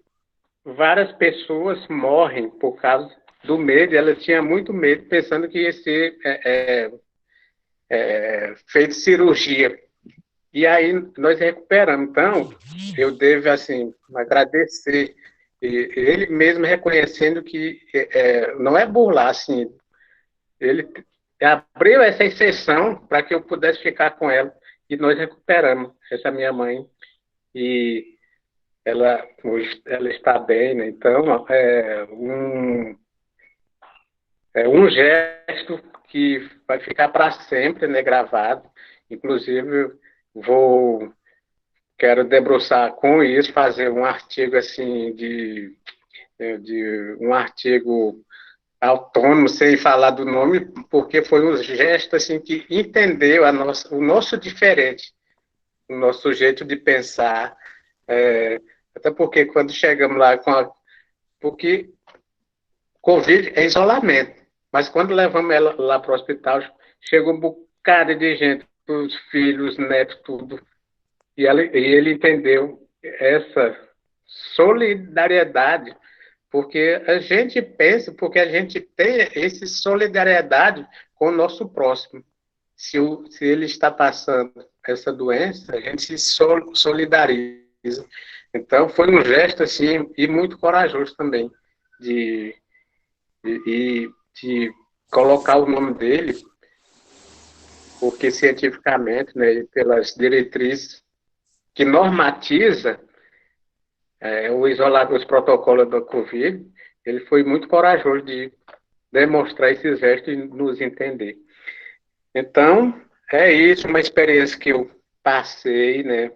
várias pessoas morrem por causa do medo. Ela tinha muito medo, pensando que ia ser feito cirurgia. E aí nós recuperamos. Então, eu devo, assim, agradecer. E ele mesmo reconhecendo que não é burlar, assim, ele abriu essa exceção para que eu pudesse ficar com ela. E nós recuperamos essa minha mãe. E hoje ela está bem, né? Então, um gesto que vai ficar para sempre, né, gravado. Inclusive, quero debruçar com isso, fazer um artigo assim de um artigo autônomo, sem falar do nome, porque foi um gesto assim que entendeu o nosso diferente, o nosso jeito de pensar. Até porque quando chegamos lá porque Covid é isolamento, mas quando levamos ela lá para o hospital, chegou um bocado de gente, os filhos, netos, tudo. E ele entendeu essa solidariedade, porque a gente pensa, porque a gente tem essa solidariedade com o nosso próximo. Se ele está passando essa doença, a gente se solidariza. Então, foi um gesto, assim, e muito corajoso também, de, de colocar o nome dele, porque cientificamente, né, pelas diretrizes que normatiza os protocolos da Covid, ele foi muito corajoso de demonstrar esses gestos e nos entender. Então, é isso, uma experiência que eu passei, né,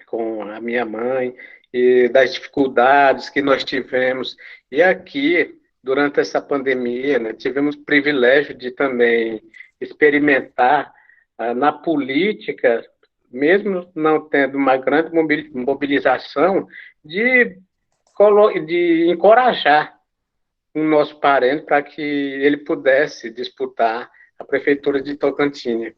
com a minha mãe, e das dificuldades que nós tivemos. E aqui, durante essa pandemia, né, tivemos o privilégio de também experimentar na política, mesmo não tendo uma grande mobilização, de, de encorajar o nosso parente para que ele pudesse disputar a prefeitura de Tocantins.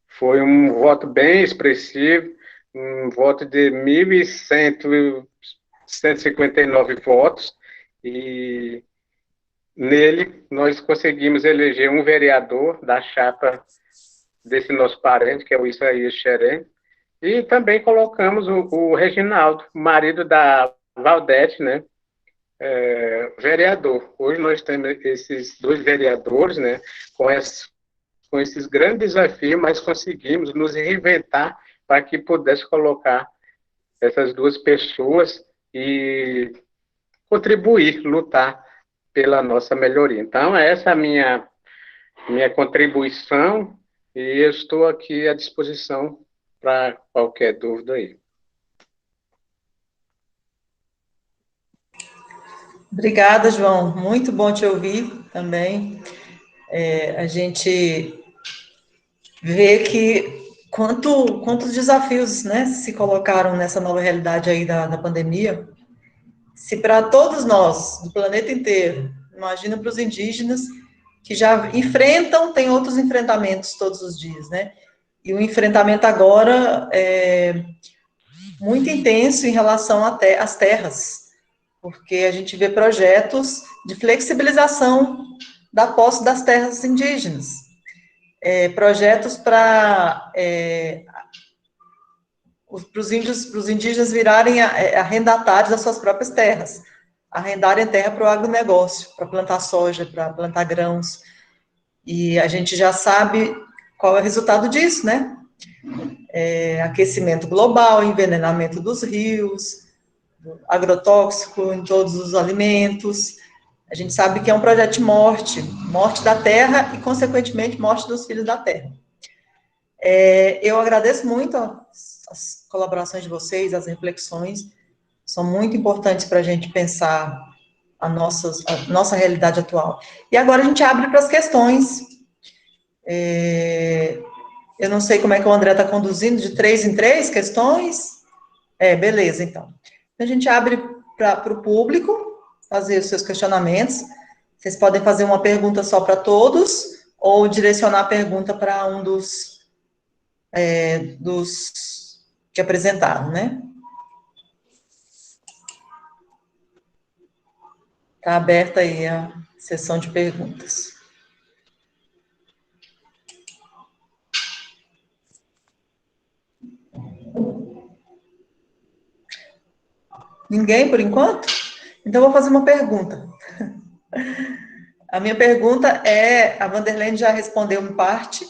Foi um voto bem expressivo, um voto de 1.159 votos, e nele nós conseguimos eleger um vereador da chapa desse nosso parente, que é o Isaías Xerém, e também colocamos o Reginaldo, marido da Valdete, né, vereador. Hoje nós temos esses dois vereadores, né, com esses grandes desafios, mas conseguimos nos reinventar para que pudesse colocar essas duas pessoas e contribuir, lutar pela nossa melhoria. Então, essa é a minha contribuição, e eu estou aqui à disposição para qualquer dúvida aí. Obrigada, João. Muito bom te ouvir também. A gente vê que quantos desafios, né, se colocaram nessa nova realidade aí da pandemia. Se para todos nós, do planeta inteiro, imagina para os indígenas, que já enfrentam, tem outros enfrentamentos todos os dias, né? E o enfrentamento agora é muito intenso em relação às terras, porque a gente vê projetos de flexibilização da posse das terras indígenas, projetos para os indígenas virarem arrendatários das suas próprias terras, arrendarem terra para o agronegócio, para plantar soja, para plantar grãos, e a gente já sabe qual é o resultado disso, né? Aquecimento global, envenenamento dos rios, agrotóxico em todos os alimentos. A gente sabe que é um projeto de morte, morte da terra e, consequentemente, morte dos filhos da terra. Eu agradeço muito as colaborações de vocês, as reflexões, são muito importantes para a gente pensar a nossa realidade atual. E agora a gente abre para as questões. Eu não sei como é que o André está conduzindo, de 3 em 3 questões? Beleza, então. A gente abre para o público fazer os seus questionamentos. Vocês podem fazer uma pergunta só para todos, ou direcionar a pergunta para um dos que apresentaram, né? Está aberta aí a sessão de perguntas. Ninguém, por enquanto? Então, eu vou fazer uma pergunta. A minha pergunta a Vanderlene já respondeu em parte,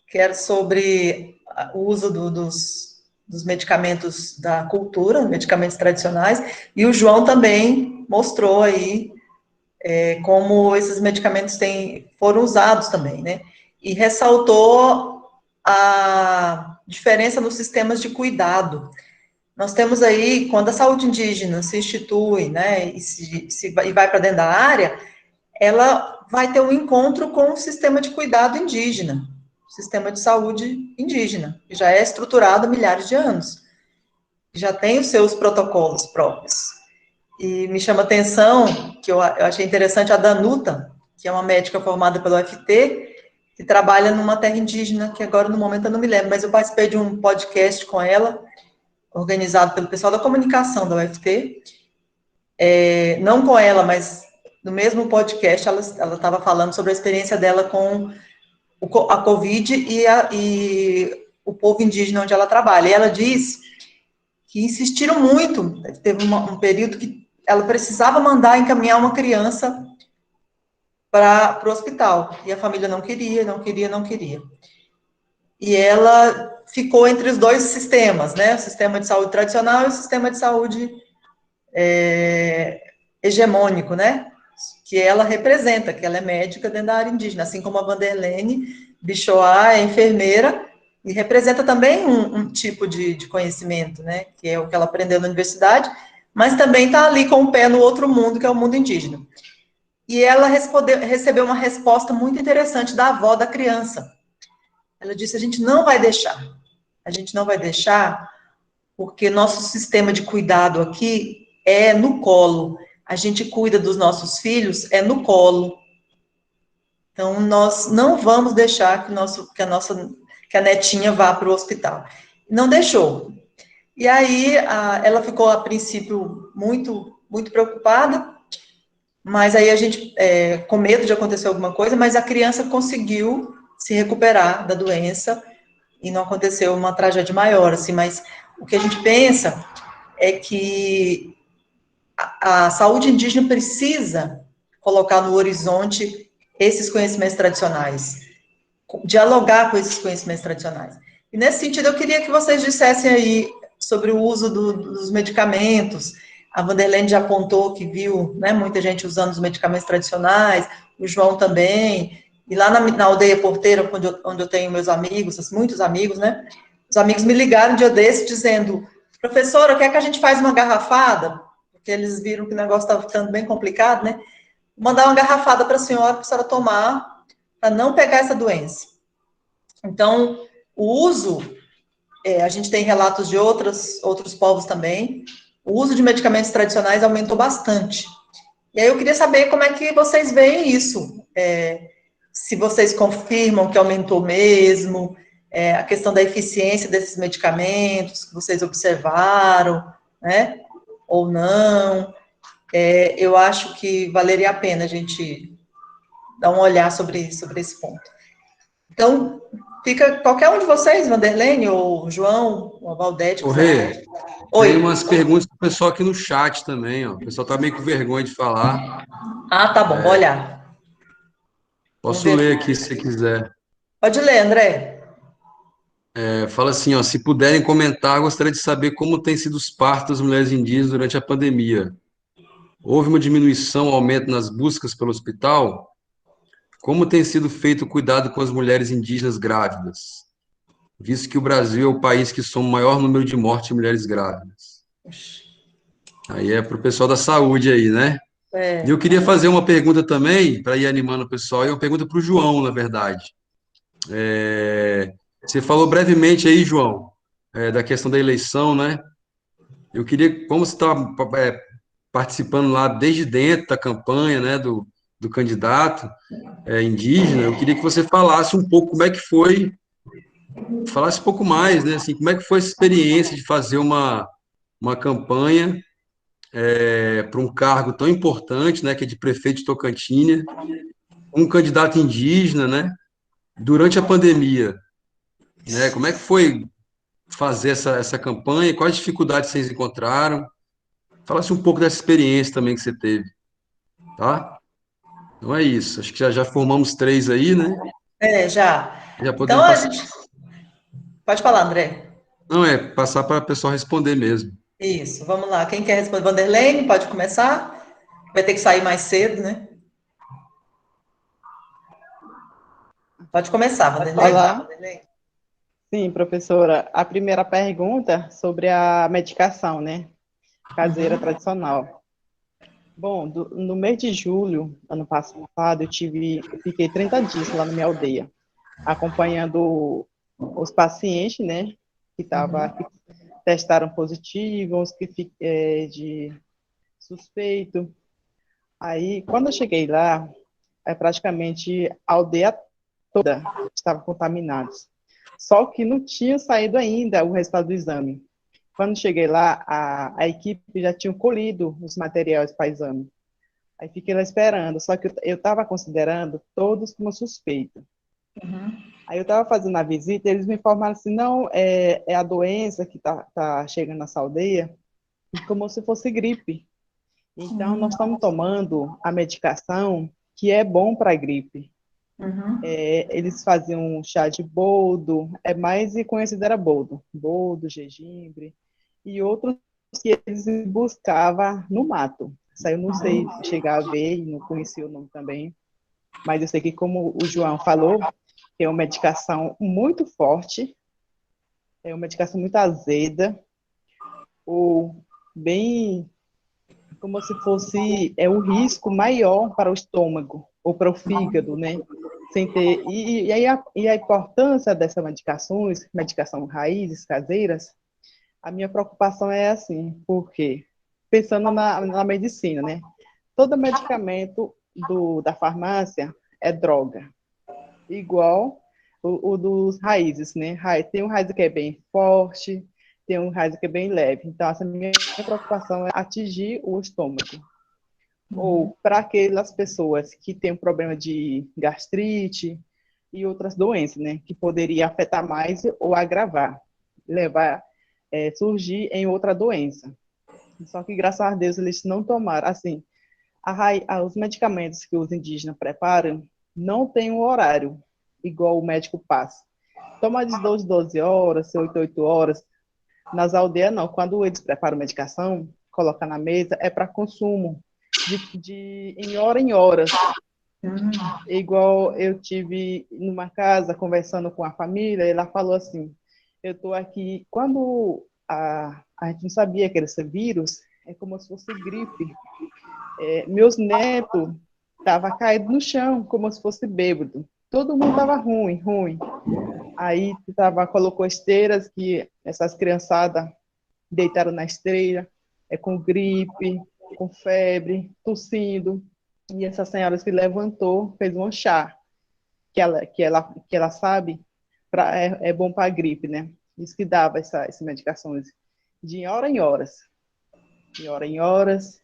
que era sobre o uso dos medicamentos da cultura, medicamentos tradicionais, e o João também mostrou aí como esses medicamentos foram usados também, né? E ressaltou a diferença nos sistemas de cuidado. Nós temos aí, quando a saúde indígena se institui, né, e vai para dentro da área, ela vai ter um encontro com o sistema de cuidado indígena, o sistema de saúde indígena, que já é estruturado há milhares de anos, já tem os seus protocolos próprios. E me chama a atenção, que eu achei interessante, a Danuta, que é uma médica formada pelo UFT, que trabalha numa terra indígena, que agora no momento eu não me lembro, mas eu participei de um podcast com ela, organizado pelo pessoal da comunicação da UFT, não com ela, mas no mesmo podcast ela estava falando sobre a experiência dela com a Covid e o povo indígena onde ela trabalha. E ela diz que insistiram muito, teve um período que ela precisava encaminhar uma criança para o hospital, e a família não queria. E ela ficou entre os dois sistemas, né, o sistema de saúde tradicional e o sistema de saúde hegemônico, né, que ela representa, que ela é médica dentro da área indígena, assim como a Vanderlene Bichoá é enfermeira, e representa também um tipo de conhecimento, né, que é o que ela aprendeu na universidade, mas também está ali com o pé no outro mundo, que é o mundo indígena. E ela recebeu uma resposta muito interessante da avó da criança. Ela disse, a gente não vai deixar, porque nosso sistema de cuidado aqui é no colo. A gente cuida dos nossos filhos, no colo. Então, nós não vamos deixar que a netinha vá para o hospital. Não deixou. E aí, ela ficou, a princípio, muito, muito preocupada, mas aí a gente, com medo de acontecer alguma coisa, mas a criança conseguiu se recuperar da doença e não aconteceu uma tragédia maior, assim, mas o que a gente pensa é que a saúde indígena precisa colocar no horizonte esses conhecimentos tradicionais, dialogar com esses conhecimentos tradicionais. E nesse sentido, eu queria que vocês dissessem aí sobre o uso dos medicamentos. A Vanderlene já apontou que viu, né, muita gente usando os medicamentos tradicionais, o João também, e lá na aldeia Porteira, onde eu tenho meus amigos, muitos amigos, né, os amigos me ligaram um dia desse dizendo, professora, quer que a gente faça uma garrafada? porque eles viram que o negócio estava ficando bem complicado, né? Vou mandar uma garrafada para a senhora tomar, para não pegar essa doença. Então, o uso, a gente tem relatos de outros povos também, o uso de medicamentos tradicionais aumentou bastante. E aí eu queria saber como é que vocês veem isso, se vocês confirmam que aumentou mesmo, a questão da eficiência desses medicamentos que vocês observaram, né, ou não. Eu acho que valeria a pena a gente dar um olhar sobre esse ponto. Então, fica qualquer um de vocês, Vanderlei, ou João, ou Valdete, Ô, quiser. Rê, tem Oi. umas perguntas do pessoal aqui no chat também, ó. O pessoal tá meio com vergonha de falar. Ah, tá bom, vou olhar. Vamos Posso ver ler aqui. aqui se você quiser. Pode ler, André. Fala assim, ó, se puderem comentar, gostaria de saber como têm sido os partos das mulheres indígenas durante a pandemia. Houve uma diminuição, aumento nas buscas pelo hospital? Como tem sido feito o cuidado com as mulheres indígenas grávidas? Visto que o Brasil é o país que soma o maior número de mortes de mulheres grávidas. Aí é para o pessoal da saúde aí, né? E eu queria fazer uma pergunta também, para ir animando o pessoal, e uma pergunta para o João, na verdade. Você falou brevemente aí, João, da questão da eleição, né? Eu queria, como você está participando lá desde dentro da campanha, né, do candidato indígena, eu queria que você falasse um pouco como é que foi, falasse um pouco mais, né, assim, como é que foi essa experiência de fazer uma campanha para um cargo tão importante, né, que é de prefeito de Tocantins, um candidato indígena, né, durante a pandemia, né? Como é que foi fazer essa campanha? Quais dificuldades vocês encontraram? Falasse um pouco dessa experiência também que você teve, tá? Então é isso. Acho que já formamos três aí, né? Já. Já Então, podemos a passar. gente... Pode falar, André. Não, passar para o pessoal responder mesmo. Isso, vamos lá. Quem quer responder? Vanderlei, pode começar? Vai ter que sair mais cedo, né? Pode começar, Pode Vanderlei. falar? Sim, professora. A primeira pergunta sobre a medicação, né? Caseira tradicional. Bom, no mês de julho, ano passado, eu fiquei 30 dias lá na minha aldeia, acompanhando os pacientes, né? Que testaram positivo, os que de suspeito. Aí, quando eu cheguei lá, praticamente a aldeia toda estava contaminada. Só que não tinha saído ainda o resultado do exame. Quando cheguei lá, a equipe já tinha colhido os materiais para exame. Aí fiquei lá esperando, só que eu estava considerando todos como suspeito. Aí eu estava fazendo a visita e eles me informaram assim, não, é a doença que tá chegando nessa aldeia, como se fosse gripe. Então, nós estamos tomando a medicação que é bom para a gripe. Eles faziam um chá de boldo, mais conhecido era boldo, gengibre, e outros que eles buscavam no mato. Isso aí eu não sei chegar a ver, e não conhecia o nome também, mas eu sei que, como o João falou, é uma medicação muito forte, é uma medicação muito azeda, ou bem como se fosse um risco maior para o estômago ou para o fígado, né? Sem ter e a importância dessas medicação raízes caseiras, a minha preocupação é assim, porque pensando na medicina, né? Todo medicamento da farmácia é droga, igual o dos raízes, né? Tem um raiz que é bem forte, tem um raiz que é bem leve. Então, essa minha preocupação é atingir o estômago. Ou para aquelas pessoas que têm um problema de gastrite e outras doenças, né? Que poderia afetar mais ou agravar, surgir em outra doença. Só que, graças a Deus, eles não tomaram. Assim, os medicamentos que os indígenas preparam não tem um horário, igual o médico passa. Toma de 12 horas, 8 horas. Nas aldeias, não. Quando eles preparam medicação, colocam na mesa, é para consumo, em hora em horas. Igual eu tive numa casa, conversando com a família, e ela falou assim, eu estou aqui, quando a gente não sabia que era esse vírus, é como se fosse gripe. Meus netos estavam caídos no chão, como se fosse bêbado. Todo mundo estava ruim, ruim. Aí colocou esteiras que essas criançadas deitaram na esteira, com gripe, com febre, tossindo. E essa senhora se levantou, fez um chá, que ela sabe, é bom para a gripe, né? Diz que dava essas medicações de hora em horas. De hora em horas.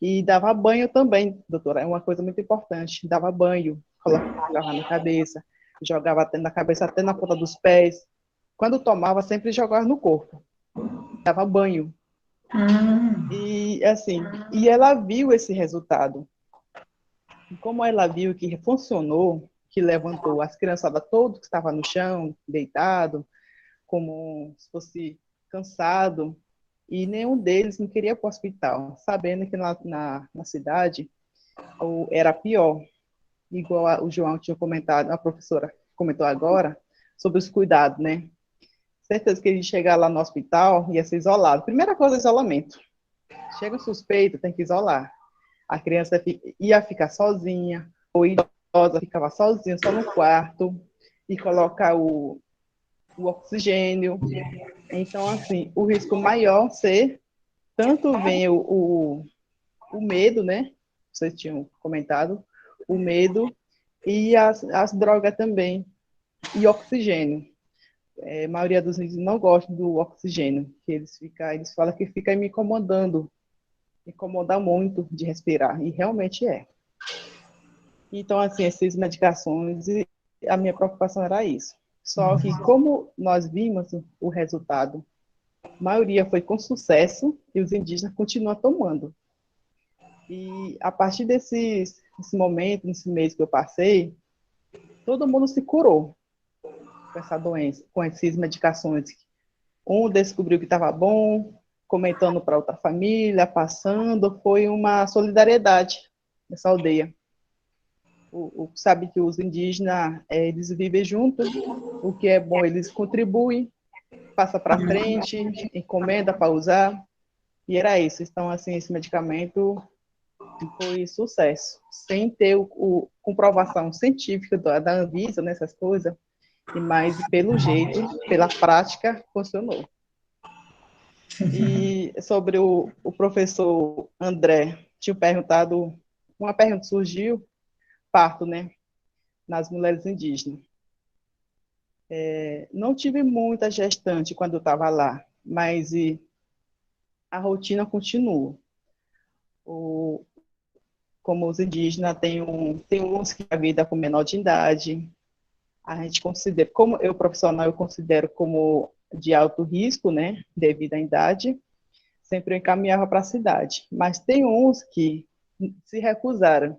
E dava banho também, doutora, é uma coisa muito importante. Dava banho, colocava na cabeça, jogava até na cabeça, até na ponta dos pés. Quando tomava, sempre jogava no corpo. Dava banho. E assim, e ela viu esse resultado. E como ela viu que funcionou, que levantou as criançadas todas que estavam no chão, deitado, como se fosse cansado, e nenhum deles não queria ir para o hospital, sabendo que na cidade era pior. Igual o João tinha comentado, a professora comentou agora, sobre os cuidados, né? Certeza que ele chegar lá no hospital ia ser isolado. Primeira coisa, isolamento. Chega um suspeito, tem que isolar. A criança ia ficar sozinha, ou idosa ficava sozinha, só no quarto, e colocar o oxigênio. Então, assim, o risco maior ser, tanto vem o medo, né? Vocês tinham comentado, o medo e as drogas também, e oxigênio. A maioria dos índios não gosta do oxigênio, que eles falam que fica me incomodando, incomoda muito de respirar, e realmente é. Então, assim, essas medicações, e a minha preocupação era isso. Só que, como nós vimos o resultado, a maioria foi com sucesso, e os indígenas continuam tomando. E a partir desse momento, nesse mês que eu passei, todo mundo se curou com essa doença, com essas medicações. Um descobriu que estava bom, comentando para outra família, passando, foi uma solidariedade nessa aldeia. Sabe que os indígenas, eles vivem juntos, o que é bom, eles contribuem, passa para frente, encomenda para usar, e era isso. Então, assim, esse medicamento foi sucesso, sem ter comprovação científica da Anvisa, nessas coisas, mas pelo jeito, pela prática, funcionou. E sobre o professor André, tinha perguntado, uma pergunta surgiu, parto, né, nas mulheres indígenas. Não tive muita gestante quando eu estava lá, mas a rotina continua. Como os indígenas, tem uns que engravidam com menor de idade, a gente considera, como eu profissional, eu considero como de alto risco, né, devido à idade, sempre eu encaminhava para a cidade. Mas tem uns que se recusaram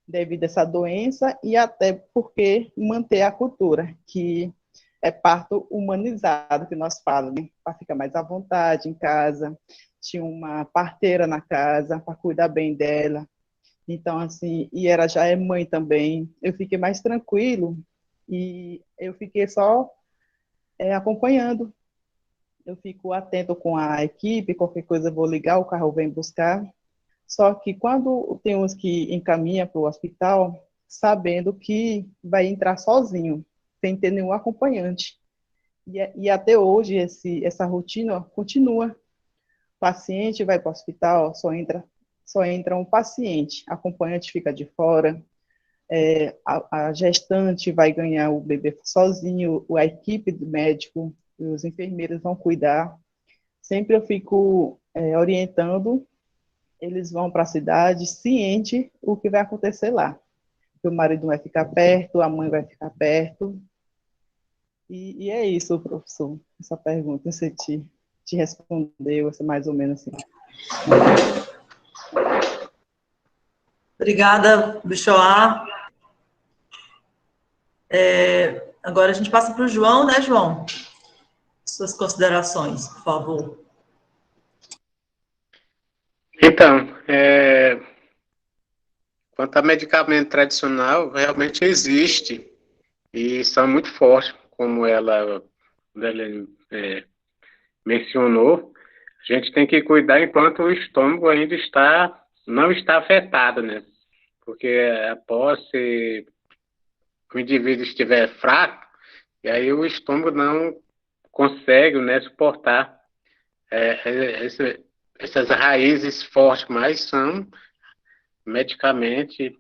devido a essa doença e até porque manter a cultura, que é parto humanizado, que nós falamos, né, para ficar mais à vontade em casa. Tinha uma parteira na casa para cuidar bem dela. Então, assim, e ela já é mãe também. Eu fiquei mais tranquilo e eu fiquei só acompanhando. Eu fico atento com a equipe, qualquer coisa eu vou ligar, o carro vem buscar. Só que quando tem uns que encaminha para o hospital, sabendo que vai entrar sozinho, sem ter nenhum acompanhante. E até hoje essa rotina continua. O paciente vai para o hospital, só entra um paciente, acompanhante fica de fora, a gestante vai ganhar o bebê sozinho, a equipe do médico, os enfermeiros vão cuidar. Sempre eu fico orientando, eles vão para a cidade ciente o que vai acontecer lá. Que o marido vai ficar perto, a mãe vai ficar perto. E é isso, professor, essa pergunta, você te respondeu, mais ou menos assim. Obrigada, Bishoá. Agora a gente passa para o João, né, João? Suas considerações, por favor. Então, quanto a medicamento tradicional, realmente existe, e são muito fortes, como ela mencionou. a gente tem que cuidar enquanto o estômago ainda não está afetado, né? Porque após o indivíduo estiver fraco, e aí o estômago não consegue, né, suportar essas raízes fortes, mas são medicamente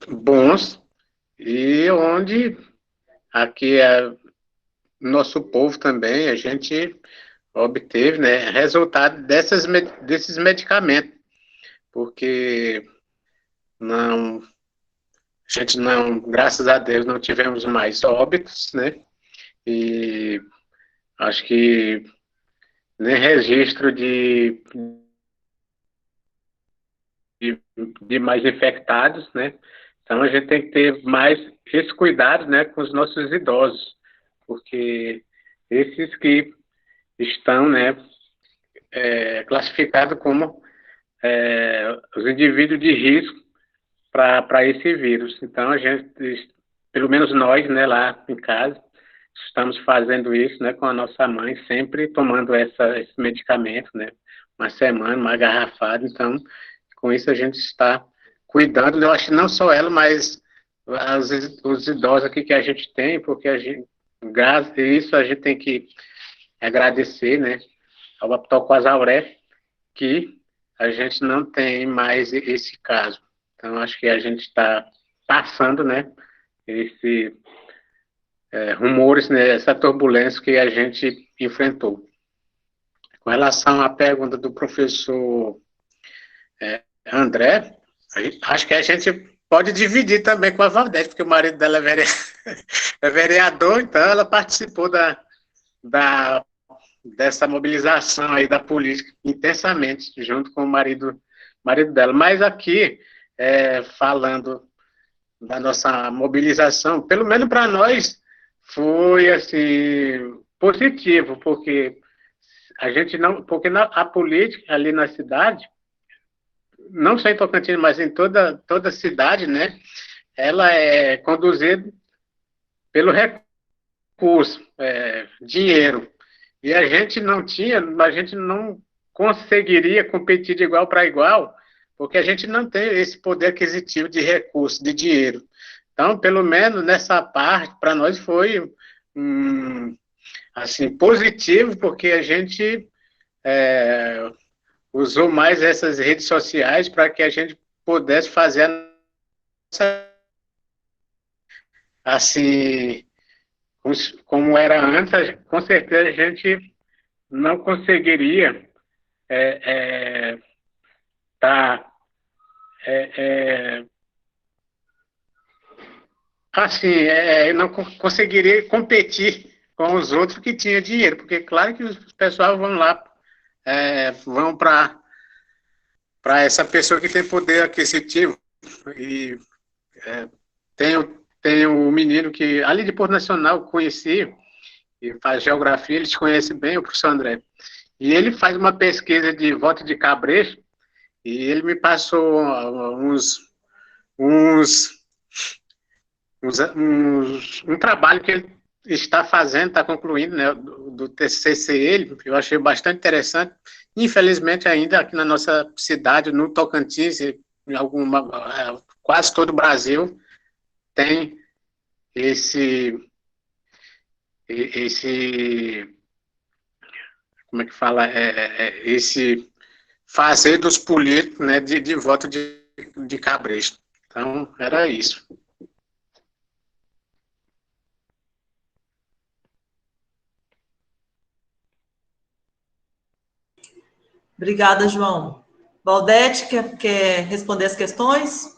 bons, e onde aqui nosso povo também, a gente obteve, né, resultado desses medicamentos, porque não, a gente não, graças a Deus, não tivemos mais óbitos, né, e acho que nem registro de mais infectados, né, então a gente tem que ter mais esse cuidado, né, com os nossos idosos, porque esses que estão, né, classificados como os indivíduos de risco para esse vírus. Então, a gente, pelo menos nós, né, lá em casa, estamos fazendo isso, né, com a nossa mãe, sempre tomando esse medicamento, né, uma semana, uma garrafada. Então, com isso a gente está cuidando, eu acho que não só ela, mas os idosos aqui que a gente tem, porque a gente, graças a isso, a gente tem que agradecer, né, ao Bactocoazauré, que a gente não tem mais esse caso. Então, acho que a gente está passando, né, esse rumores, né, essa turbulência que a gente enfrentou. Com relação à pergunta do professor André, acho que a gente pode dividir também com a Valdete, porque o marido dela é vereador, então ela participou dessa mobilização aí da política intensamente, junto com o marido dela. Mas aqui, falando da nossa mobilização, pelo menos para nós, foi assim, positivo, porque a gente não, porque a política ali na cidade, não só em Tocantins, mas em toda a cidade, né, ela é conduzida pelo recurso, dinheiro. E a gente não conseguiria competir de igual para igual, porque a gente não tem esse poder aquisitivo de recurso, de dinheiro. Então, pelo menos nessa parte, para nós foi assim, positivo, porque a gente usou mais essas redes sociais para que a gente pudesse fazer a nossa, assim, como era antes, com certeza a gente não conseguiria tá assim, não conseguiria competir com os outros que tinham dinheiro, porque claro que os pessoal vão lá, vão para essa pessoa que tem poder aquisitivo. E tem um menino que ali de Porto Nacional conheci, e faz geografia, ele te conhece bem, o professor André, e ele faz uma pesquisa de voto de Cabresto, e ele me passou um trabalho que ele está fazendo, está concluindo, né, do TCC ele, eu achei bastante interessante. Infelizmente, ainda aqui na nossa cidade, no Tocantins, quase todo o Brasil tem como é que fala, esse fazer dos políticos, né, de voto de Cabresto. Então, era isso. Obrigada, João. Valdete, quer responder as questões?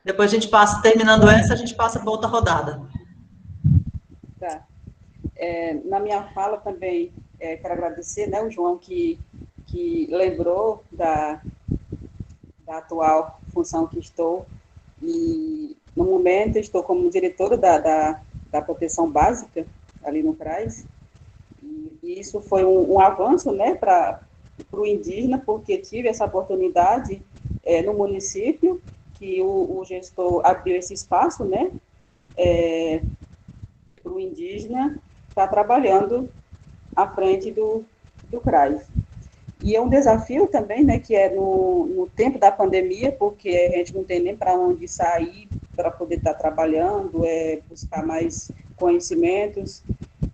Depois a gente passa, terminando essa, a gente passa para outra rodada. Tá. Na minha fala também, quero agradecer, né, o João que lembrou da atual função que estou, e no momento estou como diretora da proteção básica ali no CRAS, e isso foi um avanço, né, para o indígena, porque tive essa oportunidade no município, que o gestor abriu esse espaço, né, para o indígena estar trabalhando à frente do CRAS. E é um desafio também, né, que é no tempo da pandemia, porque a gente não tem nem para onde sair para poder estar trabalhando, buscar mais conhecimentos,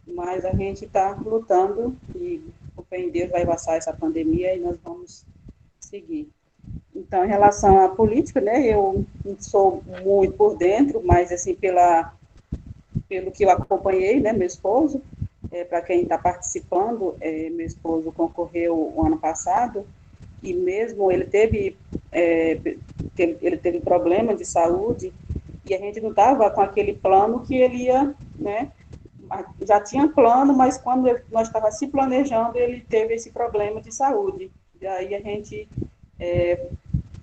mas a gente está lutando e o fé em Deus vai passar essa pandemia e nós vamos seguir. Então, em relação à política, né, eu não sou muito por dentro, mas, assim, pelo que eu acompanhei, né, meu esposo, para quem está participando, meu esposo concorreu o ano passado, e mesmo ele teve problema de saúde, e a gente não estava com aquele plano que ele ia, né, já tinha plano, mas quando nós estávamos se planejando, ele teve esse problema de saúde. E aí a gente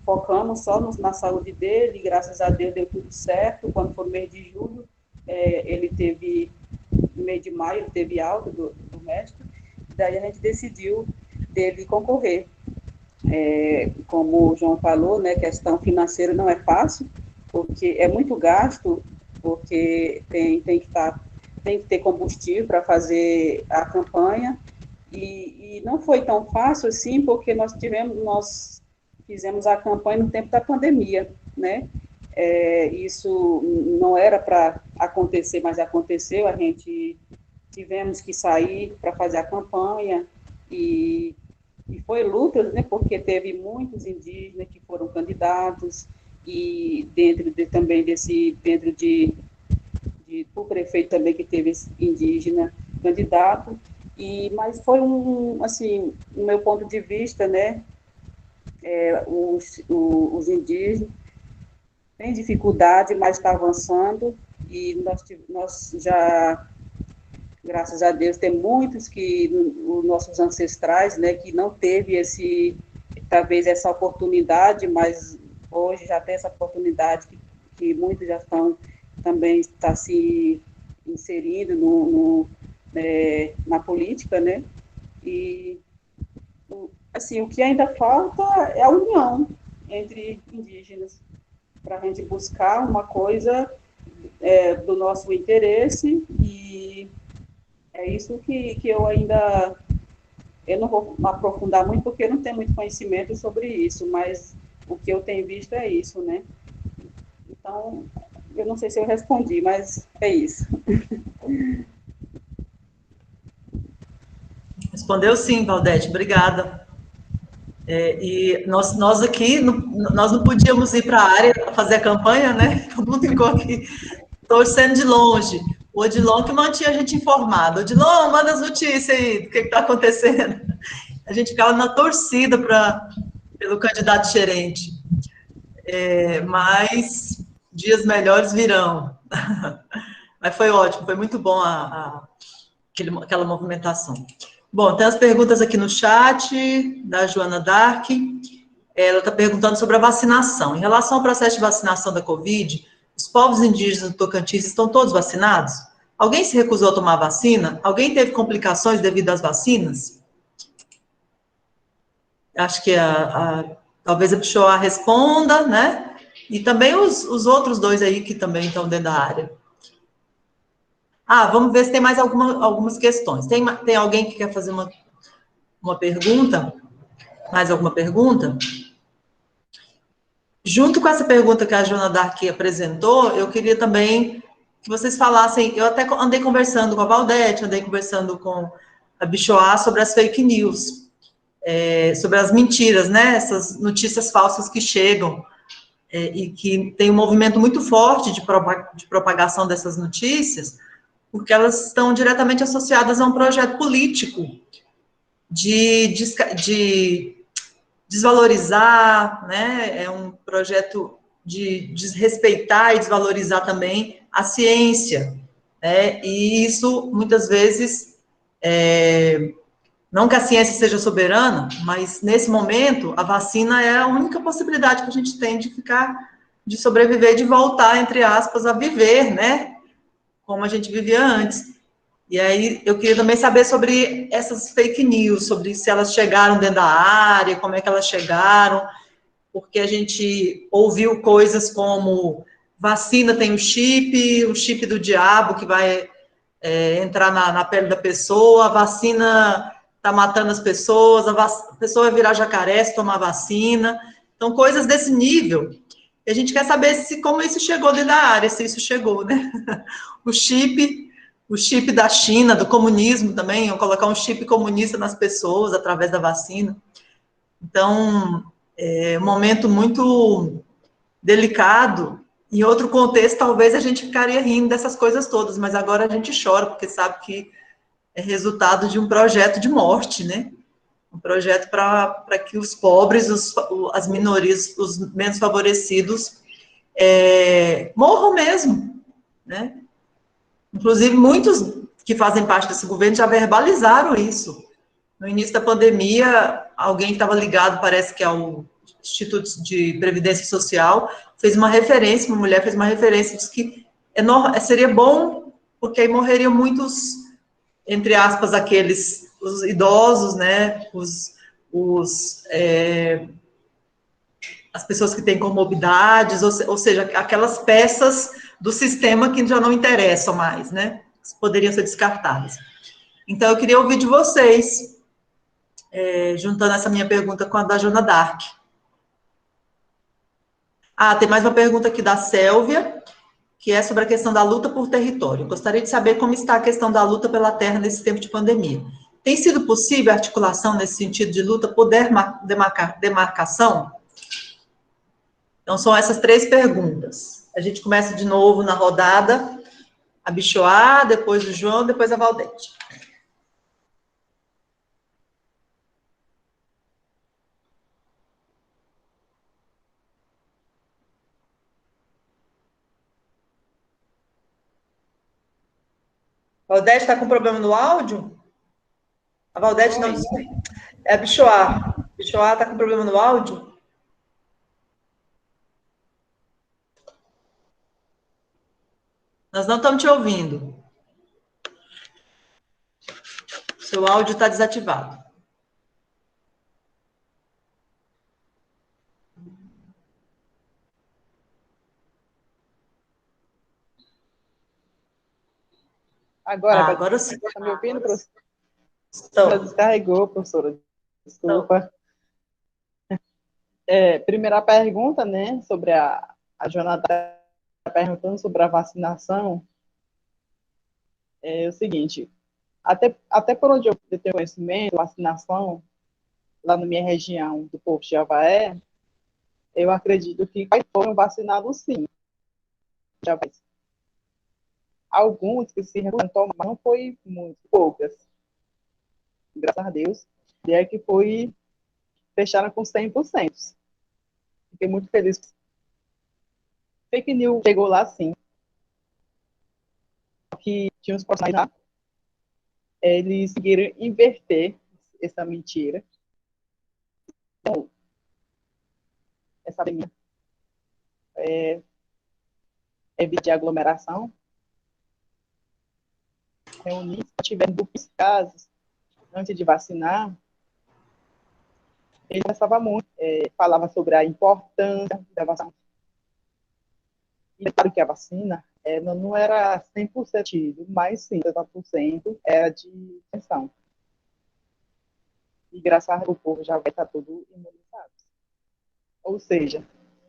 focamos só na saúde dele, e graças a Deus deu tudo certo. Quando foi no mês de julho, ele teve, no mês de maio, ele teve alta do médico, daí a gente decidiu dele concorrer. Como o João falou, né, questão financeira não é fácil, porque é muito gasto, porque tem que ter combustível para fazer a campanha, e não foi tão fácil assim, porque nós fizemos a campanha no tempo da pandemia, né? Isso não era para acontecer, mas aconteceu. A gente tivemos que sair para fazer a campanha, e foi lutas, né? Porque teve muitos indígenas que foram candidatos, e o prefeito também que teve esse indígena candidato, mas foi assim, no meu ponto de vista, né, os indígenas têm dificuldade, mas está avançando, e nós já, graças a Deus, tem muitos os nossos ancestrais, né, que não teve talvez essa oportunidade, mas hoje já tem essa oportunidade, que muitos já também está se inserindo na política, né? E, assim, o que ainda falta é a união entre indígenas, para a gente buscar uma coisa do nosso interesse, e é isso que eu não vou aprofundar muito, porque eu não tenho muito conhecimento sobre isso, mas o que eu tenho visto é isso, né? Então, eu não sei se eu respondi, mas é isso. Respondeu sim, Valdete, obrigada. E nós aqui, nós não podíamos ir para a área fazer a campanha, né? Todo mundo ficou aqui torcendo de longe. O Odilon que mantinha a gente informado. Odilon, manda as notícias aí do que está acontecendo. A gente ficava na torcida pelo candidato gerente. Mas dias melhores virão. Mas foi ótimo, foi muito bom aquela movimentação. Bom, tem as perguntas aqui no chat, da Joana Dark. Ela está perguntando sobre a vacinação. Em relação ao processo de vacinação da Covid, os povos indígenas do Tocantins estão todos vacinados? Alguém se recusou a tomar a vacina? Alguém teve complicações devido às vacinas? Acho que talvez a Pichoá responda, né? E também os outros dois aí que também estão dentro da área. Vamos ver se tem mais algumas questões. Tem alguém que quer fazer uma pergunta? Mais alguma pergunta? Junto com essa pergunta que a Joana Dark apresentou, eu queria também que vocês falassem, eu até andei conversando com a Valdete, andei conversando com a Bichoá sobre as fake news, sobre as mentiras, né? Essas notícias falsas que chegam, e que tem um movimento muito forte de propagação dessas notícias, porque elas estão diretamente associadas a um projeto político de desvalorizar, né? É um projeto de desrespeitar e desvalorizar também a ciência, né? E isso, muitas vezes, não que a ciência seja soberana, mas, nesse momento, a vacina é a única possibilidade que a gente tem de sobreviver, de voltar, entre aspas, a viver, né? Como a gente vivia antes. E aí, eu queria também saber sobre essas fake news, sobre se elas chegaram dentro da área, como é que elas chegaram, porque a gente ouviu coisas como vacina tem o chip do diabo que vai entrar na pele da pessoa, a vacina está matando as pessoas, a pessoa vai virar jacaré se tomar vacina. Então, coisas desse nível. E a gente quer saber como isso chegou dentro da área, se isso chegou, né? O chip da China, do comunismo também, ou colocar um chip comunista nas pessoas através da vacina. Então, é um momento muito delicado. Em outro contexto, talvez a gente ficaria rindo dessas coisas todas, mas agora a gente chora, porque sabe que é resultado de um projeto de morte, né? Um projeto para que os pobres, as minorias, os menos favorecidos, morram mesmo, né? Inclusive, muitos que fazem parte desse governo já verbalizaram isso. No início da pandemia, alguém que estava ligado, parece que ao Instituto de Previdência Social, fez uma referência, uma mulher fez uma referência, disse que seria bom, porque aí morreriam muitos, entre aspas, os idosos, né, as pessoas que têm comorbidades, ou seja, aquelas peças do sistema que já não interessam mais, né, poderiam ser descartadas. Então, eu queria ouvir de vocês, juntando essa minha pergunta com a da Joana d'Arc. Tem mais uma pergunta aqui da Sélvia, que é sobre a questão da luta por território. Gostaria de saber como está a questão da luta pela terra nesse tempo de pandemia. Tem sido possível a articulação nesse sentido de luta por demarcação? Então, são essas 3 perguntas. A gente começa de novo na rodada. A Bichoá, depois o João, depois a Valdete. Valdete está com problema no áudio? A Valdete não... É a Bichoá. Bichoá está com problema no áudio? Nós não estamos te ouvindo. Seu áudio está desativado. Agora sim. Está me ouvindo, professora? Então. Descarregou, professora. Desculpa. Primeira pergunta, né, sobre a Joana está perguntando sobre a vacinação. É o seguinte, até por onde eu tenho conhecimento, vacinação, lá na minha região do Porto de Avaé, eu acredito que foram vacinados sim. Alguns que se recusaram, mas não foi muito, poucas. Graças a Deus. E é que fecharam com 100%. Fiquei muito feliz. Fake news chegou lá sim. Que tinha uns profissionais lá, eles conseguiram inverter essa mentira. Então, essa pandemia evitar aglomeração. Reunir, tiveram duplos casos antes de vacinar. Ele conversava muito, falava sobre a importância da vacina. E claro que a vacina não era 100%, mas sim, 70% era de intenção. E graças a Deus o povo já vai estar todo imunizado. Ou seja,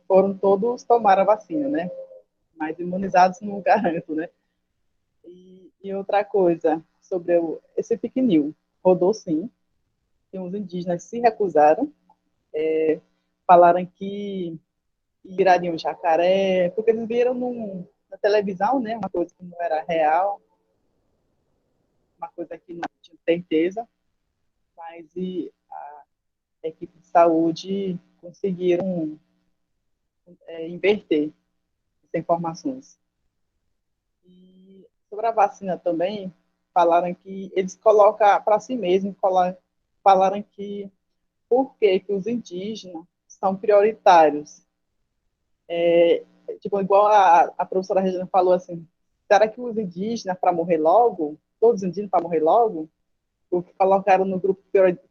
foram todos tomar a vacina, né? Mas imunizados não garanto, né? E outra coisa, sobre esse fake news, rodou sim, e os indígenas se recusaram, falaram que virariam jacaré, porque eles viram na televisão, né, uma coisa que não era real, uma coisa que não tinha certeza, mas a equipe de saúde conseguiram inverter essas informações. E sobre a vacina também, falaram que eles colocam para si mesmos, falaram que por que os indígenas são prioritários. Tipo, igual a professora Regina falou assim, será que os indígenas para morrer logo, todos os indígenas para morrer logo, porque colocaram no grupo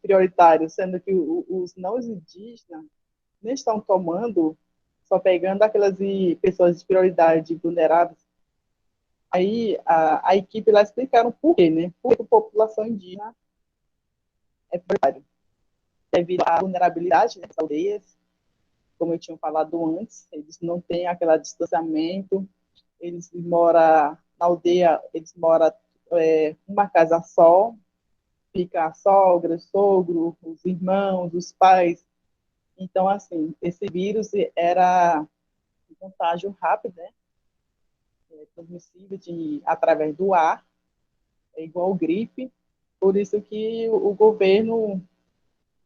prioritário, sendo que os não indígenas nem estão tomando, só pegando aquelas pessoas de prioridade vulneráveis. Aí a equipe lá explicaram por quê, né? Por que a população indígena é prioritária. Devido à vulnerabilidade das aldeias, como eu tinha falado antes, eles não têm aquele distanciamento, eles moram na aldeia, eles moram uma casa só, fica a sogra, o sogro, os irmãos, os pais. Então, assim, esse vírus era um contágio rápido, né? Transmissível através do ar, é igual gripe. Por isso que o governo,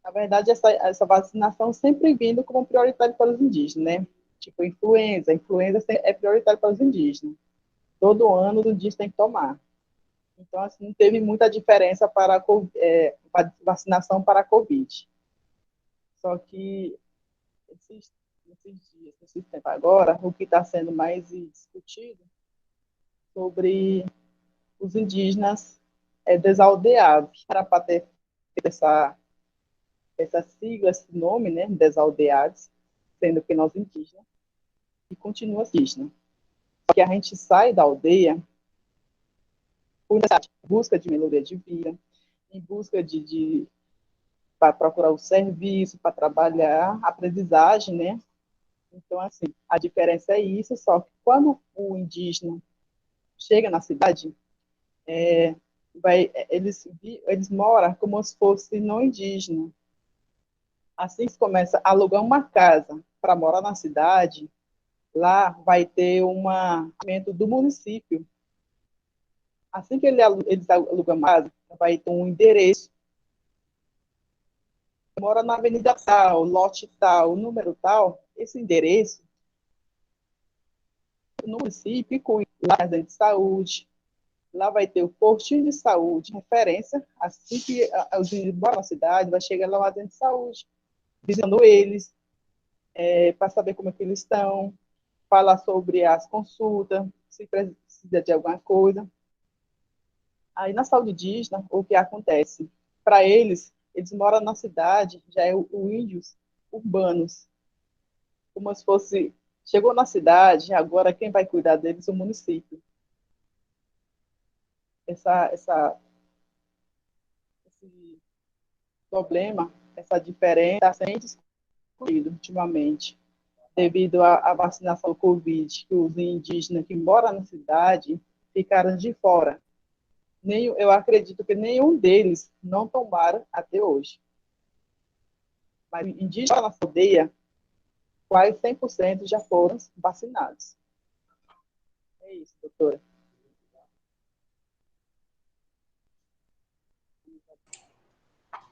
na verdade, essa vacinação sempre vindo como prioritária para os indígenas, né? Tipo, influenza é prioritária para os indígenas. Todo ano os indígenas têm que tomar. Então, assim, não teve muita diferença para a vacinação para a Covid. Só que esses dias, nesse tempo agora, o que está sendo mais discutido sobre os indígenas desaldeados. Era para ter essa sigla, esse nome, né, desaldeados, sendo que nós indígenas, e continua indígena. Só que a gente sai da aldeia por busca de melhoria de vida, em busca para procurar o serviço, para trabalhar, aprendizagem, né? Então, assim, a diferença é isso, só que quando o indígena chega na cidade, eles moram como se fosse não indígena. Assim que começa a alugar uma casa para morar na cidade, lá vai ter um aumento do município. Assim que eles alugam uma casa, vai ter um endereço. Mora na avenida tal, lote tal, número tal, esse endereço, no município, inclui lá a de saúde, lá vai ter o postinho de saúde, referência, assim que os índios moram na cidade, vai chegar lá uma de saúde, visitando eles, para saber como é que eles estão, falar sobre as consultas, se precisa de alguma coisa. Aí, na saúde indígena, o que acontece? Para eles moram na cidade, já é o índios urbanos, como se fosse, chegou na cidade, agora quem vai cuidar deles é o município. Esse problema, essa diferença está sendo discutido ultimamente, devido à vacinação do Covid, que os indígenas que moram na cidade ficaram de fora. Eu acredito que nenhum deles não tomaram até hoje. Mas indígenas na aldeia, quase 100% já foram vacinados. É isso, doutora.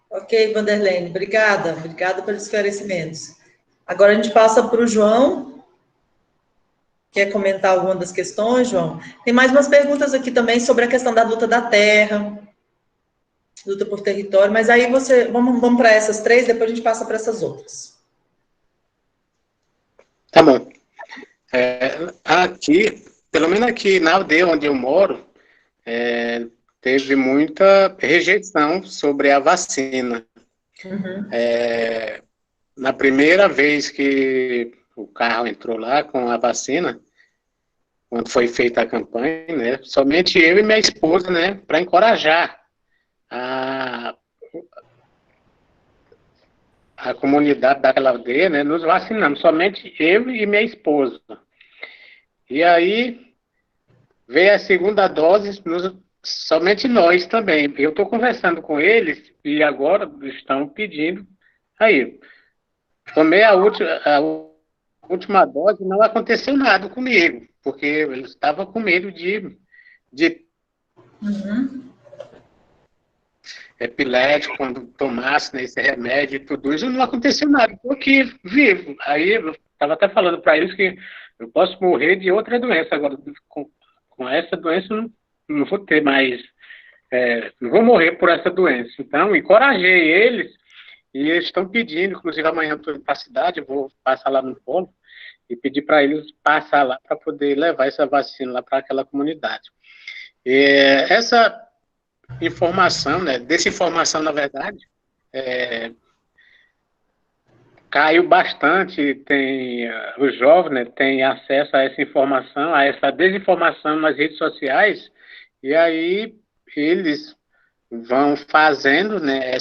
Ok, Vanderlene, obrigada pelos esclarecimentos. Agora a gente passa para o João. Quer comentar alguma das questões, João? Tem mais umas perguntas aqui também sobre a questão da luta da terra, luta por território, mas aí vamos para essas três, depois a gente passa para essas outras. Tá bom. Aqui, pelo menos aqui na aldeia onde eu moro, teve muita rejeição sobre a vacina. Uhum. Na primeira vez que o carro entrou lá com a vacina, quando foi feita a campanha, né, somente eu e minha esposa, né, para encorajar a comunidade daquela aldeia, né, nos vacinamos, somente eu e minha esposa. E aí veio a segunda dose, somente nós também. Eu estou conversando com eles e agora estão pedindo. Aí, tomei a última dose, não aconteceu nada comigo, porque eu estava com medo de epilético, quando tomasse, né, esse remédio e tudo isso, não aconteceu nada, estou aqui vivo. Aí eu estava até falando para eles que eu posso morrer de outra doença, agora com essa doença não vou ter mais, não vou morrer por essa doença. Então, encorajei eles, e eles estão pedindo, inclusive amanhã eu estou indo para a cidade, eu vou passar lá no polo, e pedir para eles passar lá para poder levar essa vacina lá para aquela comunidade. Essa informação, né, desinformação, na verdade, caiu bastante, os jovens, né, têm acesso a essa informação, a essa desinformação nas redes sociais, e aí eles vão fazendo, né,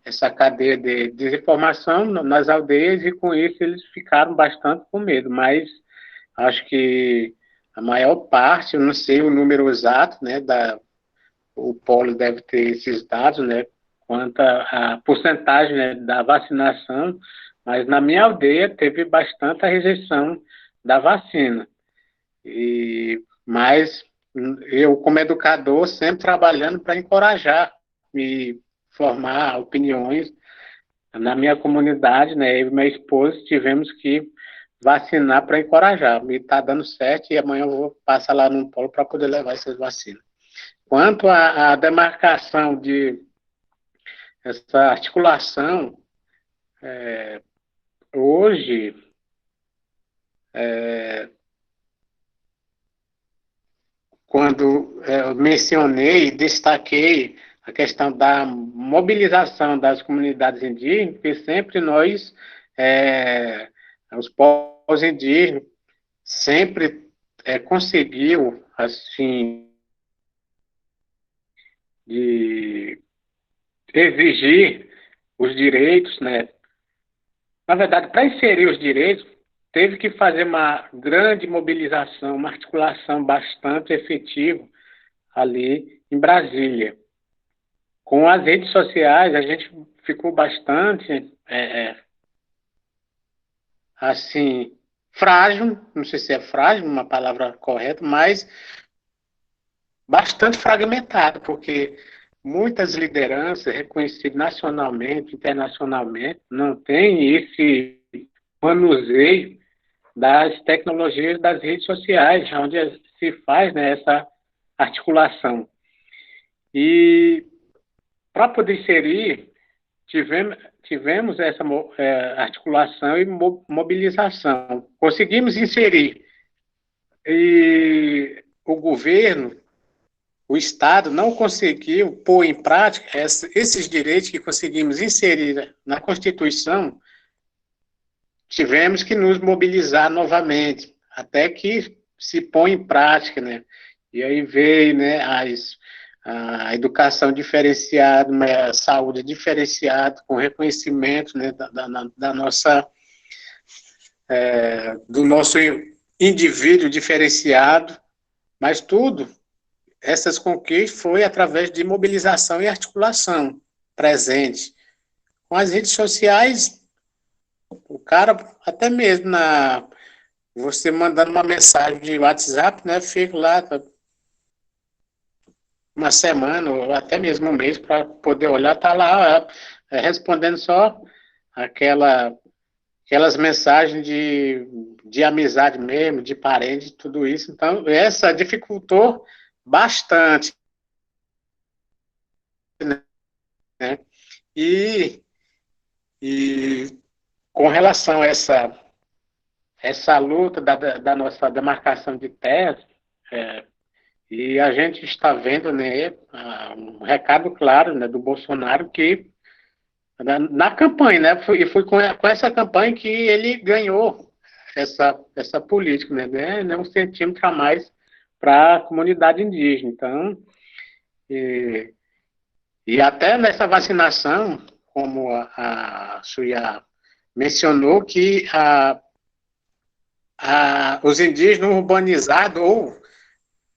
essa cadeia de desinformação nas aldeias, e com isso eles ficaram bastante com medo, mas acho que a maior parte, eu não sei o número exato, né, o Polo deve ter esses dados, né, quanto à porcentagem, né, da vacinação, mas na minha aldeia teve bastante a rejeição da vacina. Mas eu, como educador, sempre trabalhando para encorajar e formar opiniões na minha comunidade, né, eu e minha esposa tivemos que vacinar para encorajar. E está dando certo, e amanhã eu vou passar lá no polo para poder levar essas vacinas. Quanto à demarcação essa articulação, hoje, quando eu mencionei e destaquei a questão da mobilização das comunidades indígenas, porque sempre nós, os povos indígenas, sempre conseguiu, assim, de exigir os direitos, né? Na verdade, para inserir os direitos, teve que fazer uma grande mobilização, uma articulação bastante efetiva ali em Brasília. Com as redes sociais, a gente ficou bastante, assim, frágil, não sei se é frágil uma palavra correta, mas bastante fragmentado, porque muitas lideranças reconhecidas nacionalmente, internacionalmente, não têm esse manuseio das tecnologias das redes sociais, onde se faz, né, essa articulação. E para poder inserir, tivemos essa articulação e mobilização. Conseguimos inserir. E o governo, o Estado, não conseguiu pôr em prática esses direitos que conseguimos inserir na Constituição. Tivemos que nos mobilizar novamente, até que se põe em prática, né? E aí veio, né, a educação diferenciada, a saúde diferenciada, com reconhecimento, né, da nossa, do nosso indivíduo diferenciado, mas tudo, essas conquistas foi através de mobilização e articulação presente. Com as redes sociais, o cara, até mesmo você mandando uma mensagem de WhatsApp, né, fica lá uma semana, ou até mesmo um mês, para poder olhar, tá lá respondendo só aquelas mensagens de amizade mesmo, de parente, tudo isso. Então, essa dificultou bastante, né? E com relação a essa luta da nossa demarcação de terras, e a gente está vendo, né, um recado claro, né, do Bolsonaro, que na campanha, né, foi com essa campanha que ele ganhou essa política, né, 1 centímetro a mais para a comunidade indígena. Então, e até nessa vacinação, como a Suya mencionou, que os indígenas urbanizados, ou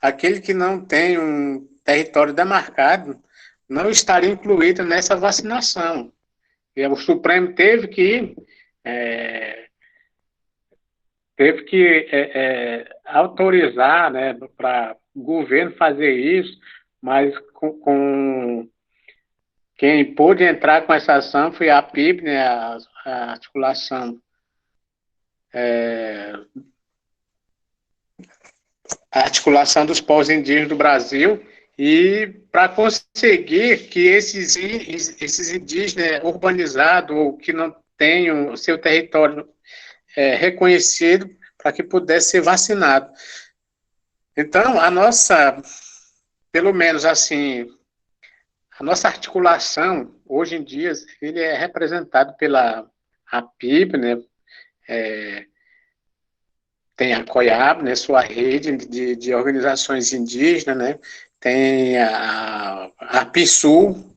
aquele que não tem um território demarcado, não estaria incluído nessa vacinação. E o Supremo teve que autorizar, né, para o governo fazer isso, mas quem pôde entrar com essa ação foi a PIB, né, a articulação dos povos indígenas do Brasil, e para conseguir que esses indígenas urbanizados, ou que não tenham o seu território reconhecido, para que pudesse ser vacinado. Então, pelo menos assim, a nossa articulação, hoje em dia, ele é representado pela a PIB, né, tem a COIAB, né, sua rede de organizações indígenas, né, tem a PISUL,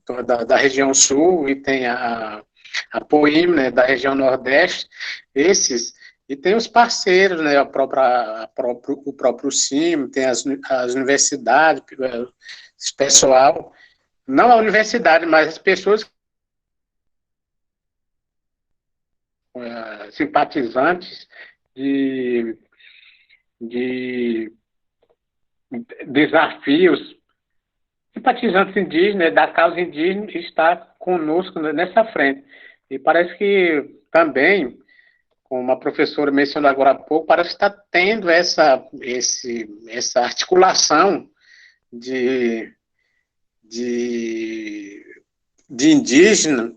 da região sul, e tem a POIM, né, da região nordeste, e tem os parceiros, né, o próprio CIM, tem as universidades, esse pessoal, não a universidade, mas as pessoas simpatizantes de desafios, simpatizantes indígenas, da causa indígena, está conosco nessa frente. E parece que também, como a professora mencionou agora há pouco, parece que está tendo essa articulação de indígena,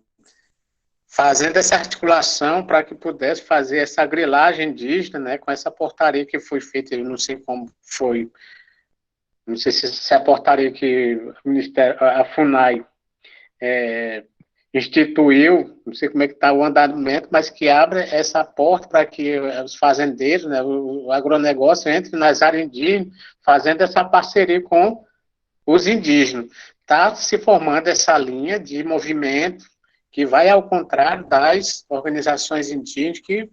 fazendo essa articulação para que pudesse fazer essa grilagem indígena, né, com essa portaria que foi feita, eu não sei como foi, não sei se a portaria que o Ministério, a FUNAI, instituiu, não sei como é que está o andamento, mas que abre essa porta para que os fazendeiros, né, o agronegócio entre nas áreas indígenas, fazendo essa parceria com os indígenas. Está se formando essa linha de movimento que vai ao contrário das organizações indígenas que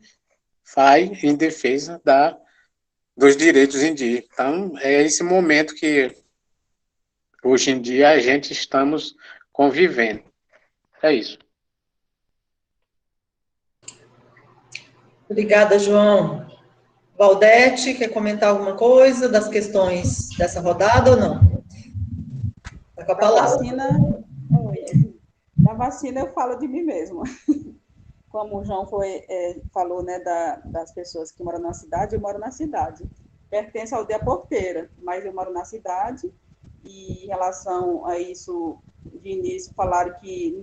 vai em defesa dos direitos indígenas. Então, é esse momento que hoje em dia a gente estamos convivendo. É isso. Obrigada, João. Valdete, quer comentar alguma coisa das questões dessa rodada ou não? Está com a palavra. Da vacina eu falo de mim mesma. Como o João falou, né, das pessoas que moram na cidade, eu moro na cidade. Pertence à aldeia Porteira, mas eu moro na cidade, e em relação a isso, de início falaram que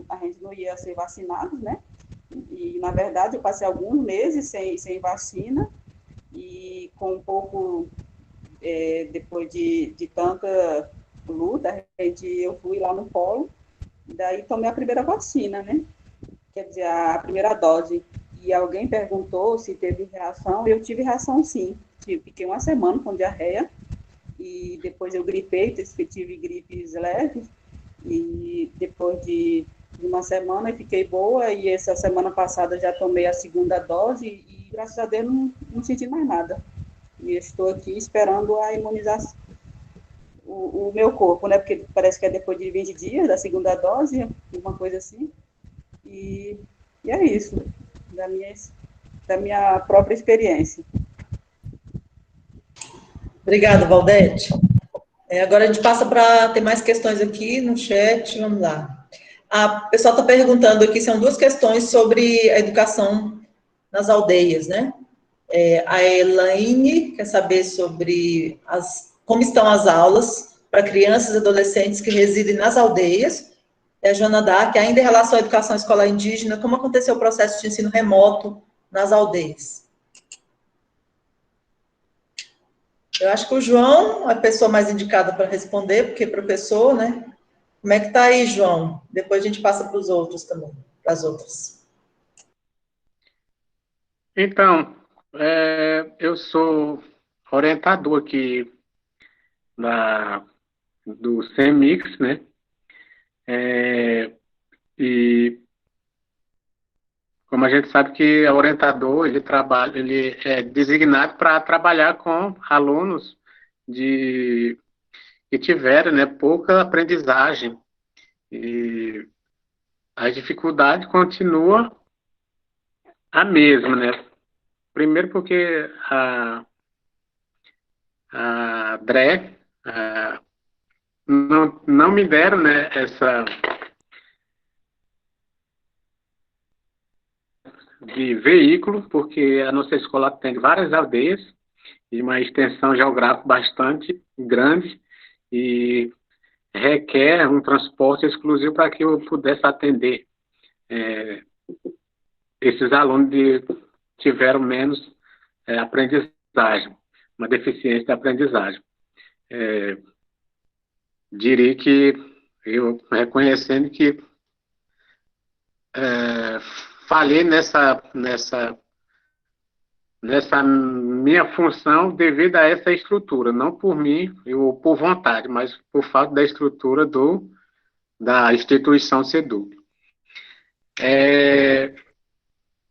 a gente não ia ser vacinado, né? E, na verdade, eu passei alguns meses sem vacina, e com um pouco, depois de tanta luta, eu fui lá no polo, daí tomei a primeira vacina, né? Quer dizer, a primeira dose. E alguém perguntou se teve reação, eu tive reação sim. Fiquei uma semana com diarreia, e depois eu gripei, tive gripes leves, e depois de uma semana eu fiquei boa, e essa semana passada já tomei a segunda dose, e graças a Deus não senti mais nada. E estou aqui esperando a imunização, o meu corpo, né, porque parece que é depois de 20 dias da segunda dose, uma coisa assim, e é isso, da minha própria experiência. Obrigada, Valdete. Agora a gente passa para ter mais questões aqui no chat, vamos lá. O pessoal está perguntando aqui, são duas questões sobre a educação nas aldeias, né? A Elaine quer saber sobre como estão as aulas para crianças e adolescentes que residem nas aldeias. A Joana Dark, ainda em relação à educação escolar indígena, como aconteceu o processo de ensino remoto nas aldeias? Eu acho que o João é a pessoa mais indicada para responder, porque é professor, né? Como é que está aí, João? Depois a gente passa para os outros também, para as outras. Então, eu sou orientador aqui do CEMIX, né? E como a gente sabe que o orientador, ele é designado para trabalhar com alunos que tiveram, né, pouca aprendizagem. E a dificuldade continua a mesma, né? Primeiro porque a DRE não me deram, né, de veículo, porque a nossa escola tem várias aldeias e uma extensão geográfica bastante grande, e requer um transporte exclusivo para que eu pudesse atender esses alunos que tiveram menos aprendizagem, uma deficiência de aprendizagem. Diria que eu reconhecendo que falhei nessa minha função devido a essa estrutura, não por mim ou por vontade, mas por falta da estrutura da instituição SEDUC.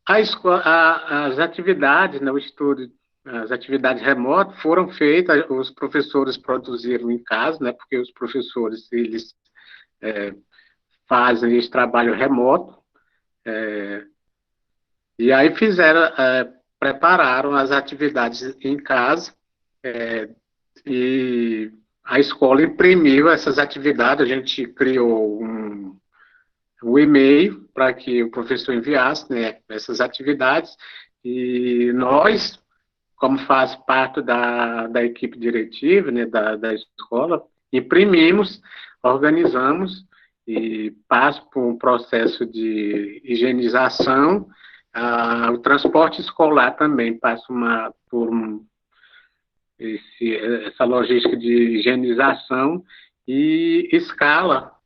As atividades, né, o estudo, as atividades remotas foram feitas, os professores produziram em casa, né, porque os professores, eles fazem esse trabalho remoto, e aí prepararam as atividades em casa, e a escola imprimiu essas atividades, a gente criou um e-mail para que o professor enviasse, né, essas atividades, e nós, como faz parte da equipe diretiva, né, da escola, imprimimos, organizamos e passa por um processo de higienização. O transporte escolar também passa por essa logística de higienização e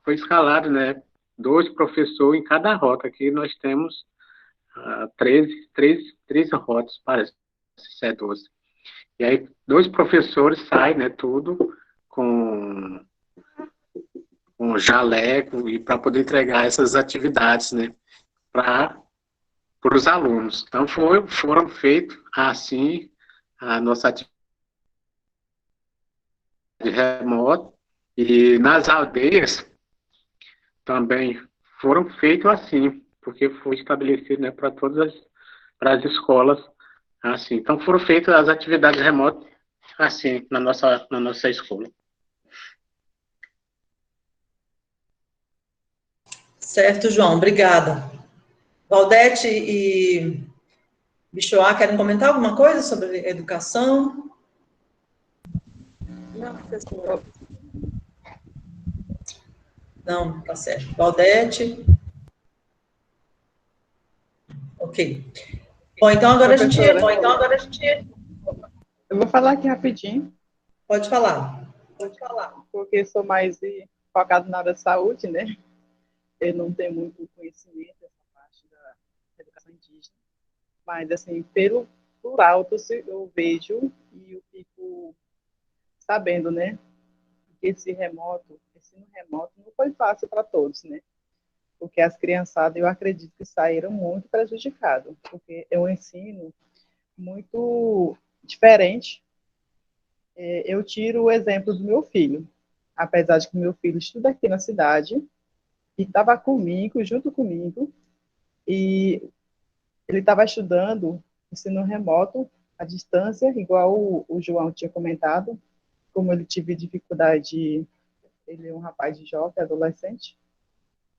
foi escalado, né, 2 professores em cada rota. Aqui nós temos 13 rotas, parece ser 12. E aí 2 professores saem, né, tudo com jaleco e para poder entregar essas atividades, né, para os alunos. Então foram feitos assim a nossa atividade remota, e nas aldeias também foram feitos assim, porque foi estabelecido, né, para as escolas assim. Então foram feitas as atividades remotas assim na nossa escola. Certo, João, obrigada. Valdete e Bichoá, querem comentar alguma coisa sobre educação? Não, professora. Não, tá certo. Valdete? Ok. Bom, então agora a gente... Eu vou falar aqui rapidinho. Pode falar. Porque sou mais focado na área da saúde, né? Eu não tenho muito conhecimento dessa parte da educação indígena. Mas, assim, por alto, eu vejo e eu fico sabendo, né? Que ensino remoto não foi fácil para todos, né? Porque as criançadas, eu acredito que saíram muito prejudicadas, porque é um ensino muito diferente. Eu tiro o exemplo do meu filho, apesar de que meu filho estuda aqui na cidade, e estava junto comigo, e ele estava estudando ensino remoto, à distância, igual o João tinha comentado, como ele tive dificuldade, ele é um rapaz de jovem, adolescente,